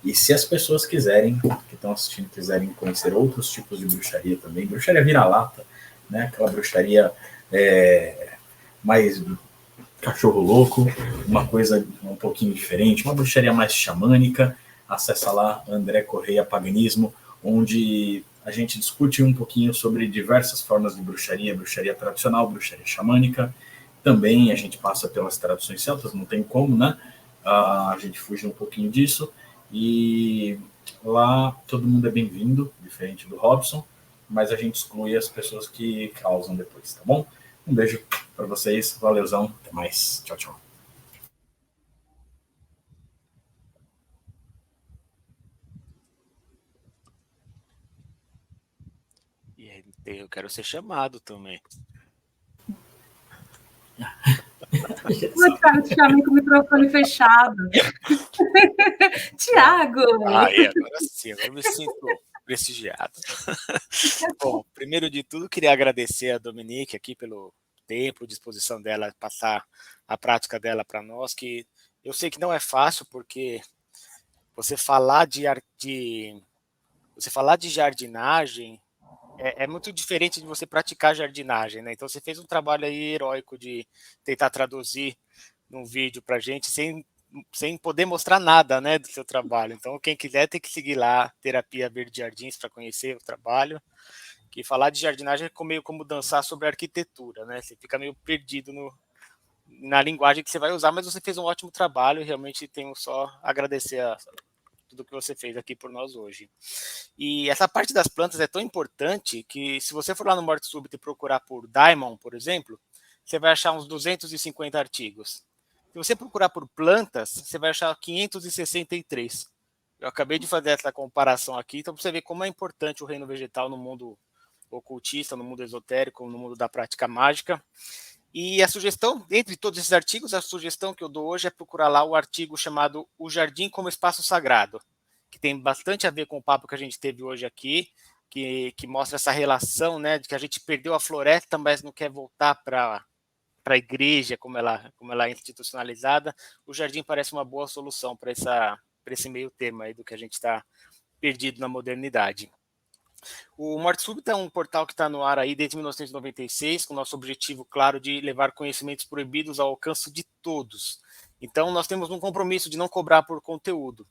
E se as pessoas quiserem, que estão assistindo, quiserem conhecer outros tipos de bruxaria também, bruxaria vira-lata, né? Aquela bruxaria mais cachorro louco, uma coisa um pouquinho diferente, uma bruxaria mais xamânica, acessa lá André Correia Paganismo, onde a gente discute um pouquinho sobre diversas formas de bruxaria, bruxaria tradicional, bruxaria xamânica, também a gente passa pelas tradições celtas, não tem como, né? A gente fuge um pouquinho disso, e lá todo mundo é bem-vindo, diferente do Robson, mas a gente exclui as pessoas que causam depois, tá bom? Um beijo para vocês, valeuzão, até mais, tchau, tchau. E aí, eu quero ser chamado também. Cara, te chamei com o microfone fechado. Tiago! Aí, agora sim, agora eu me sinto prestigiado. Bom, primeiro de tudo, queria agradecer a Dominique aqui pelo tempo, disposição dela, passar a prática dela para nós, que eu sei que não é fácil, porque você falar de jardinagem é muito diferente de você praticar jardinagem, né? Então você fez um trabalho aí heróico de tentar traduzir num vídeo para a gente sem poder mostrar nada, né, do seu trabalho. Então quem quiser tem que seguir lá, Terapia Verde Jardins, para conhecer o trabalho. Que falar de jardinagem é meio como dançar sobre arquitetura, né? Você fica meio perdido na linguagem que você vai usar, mas você fez um ótimo trabalho e realmente tenho só a agradecer tudo que você fez aqui por nós hoje. E essa parte das plantas é tão importante que se você for lá no Morte Súbita e procurar por Daimon, por exemplo, você vai achar uns 250 artigos. Se você procurar por plantas, você vai achar 563. Eu acabei de fazer essa comparação aqui, então você vê como é importante o reino vegetal no mundo ocultista, no mundo esotérico, no mundo da prática mágica. E a sugestão, entre todos esses artigos, a sugestão que eu dou hoje é procurar lá o artigo chamado O Jardim como Espaço Sagrado, que tem bastante a ver com o papo que a gente teve hoje aqui, que mostra essa relação, né, de que a gente perdeu a floresta, mas não quer voltar para a igreja como ela é institucionalizada. O jardim parece uma boa solução para esse meio tema aí do que a gente está perdido na modernidade. O Morte Súbita é um portal que está no ar aí desde 1996, com o nosso objetivo claro de levar conhecimentos proibidos ao alcance de todos. Então, nós temos um compromisso de não cobrar por conteúdo.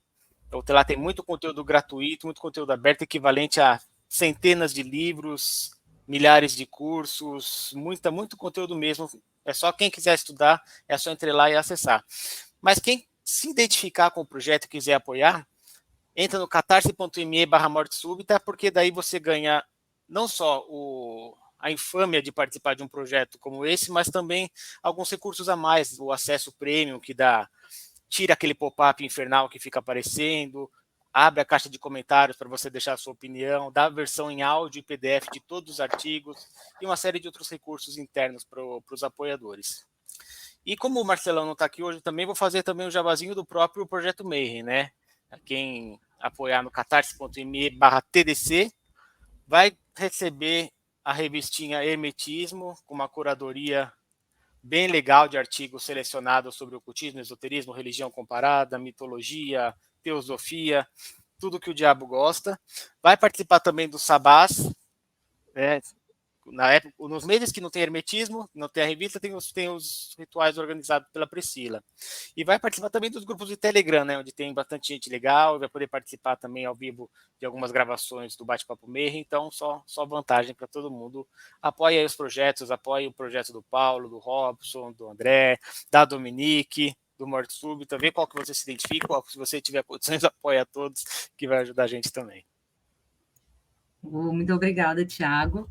Então, lá tem muito conteúdo gratuito, muito conteúdo aberto, equivalente a centenas de livros, milhares de cursos, muito conteúdo mesmo. É só quem quiser estudar, é só entrar lá e acessar. Mas quem se identificar com o projeto e quiser apoiar, entra no catarse.me/morte súbita, porque daí você ganha não só a infâmia de participar de um projeto como esse, mas também alguns recursos a mais, o acesso premium que tira aquele pop-up infernal que fica aparecendo, abre a caixa de comentários para você deixar a sua opinião, dá a versão em áudio e PDF de todos os artigos e uma série de outros recursos internos para os apoiadores. E como o Marcelão não está aqui hoje, também vou fazer também o jabazinho do próprio Projeto Mayhem, né? Quem apoiar no catarse.me/TDC vai receber a revistinha Hermetismo, com uma curadoria bem legal de artigos selecionados sobre ocultismo, esoterismo, religião comparada, mitologia, teosofia, tudo que o diabo gosta. Vai participar também do Sabás, né, na época, nos meses que não tem hermetismo, não tem a revista, tem os rituais organizados pela Priscila. E vai participar também dos grupos de Telegram, né, onde tem bastante gente legal, e vai poder participar também ao vivo de algumas gravações do Bate-Papo Mayhem, então só vantagem para todo mundo. Apoie aí os projetos, apoie o projeto do Paulo, do Robson, do André, da Dominique, do Morte Súbita, vê qual que você se identifica, qual que, se você tiver condições, apoia a todos, que vai ajudar a gente também. Muito obrigada, Thiago.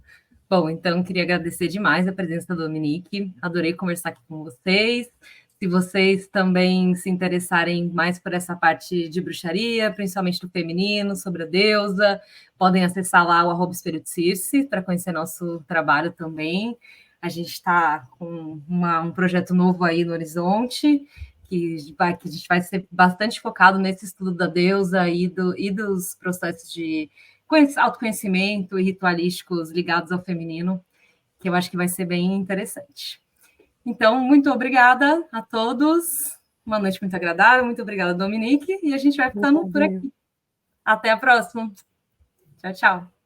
Bom, então, queria agradecer demais a presença da Dominique, adorei conversar aqui com vocês. Se vocês também se interessarem mais por essa parte de bruxaria, principalmente do feminino, sobre a deusa, podem acessar lá o @Espírito Circe para conhecer nosso trabalho também. A gente está com um projeto novo aí no horizonte, que a gente vai ser bastante focado nesse estudo da deusa e dos processos de autoconhecimento e ritualísticos ligados ao feminino, que eu acho que vai ser bem interessante. Então, muito obrigada a todos, uma noite muito agradável, muito obrigada, Dominique, e a gente vai ficando por aqui. Até a próxima. Tchau, tchau.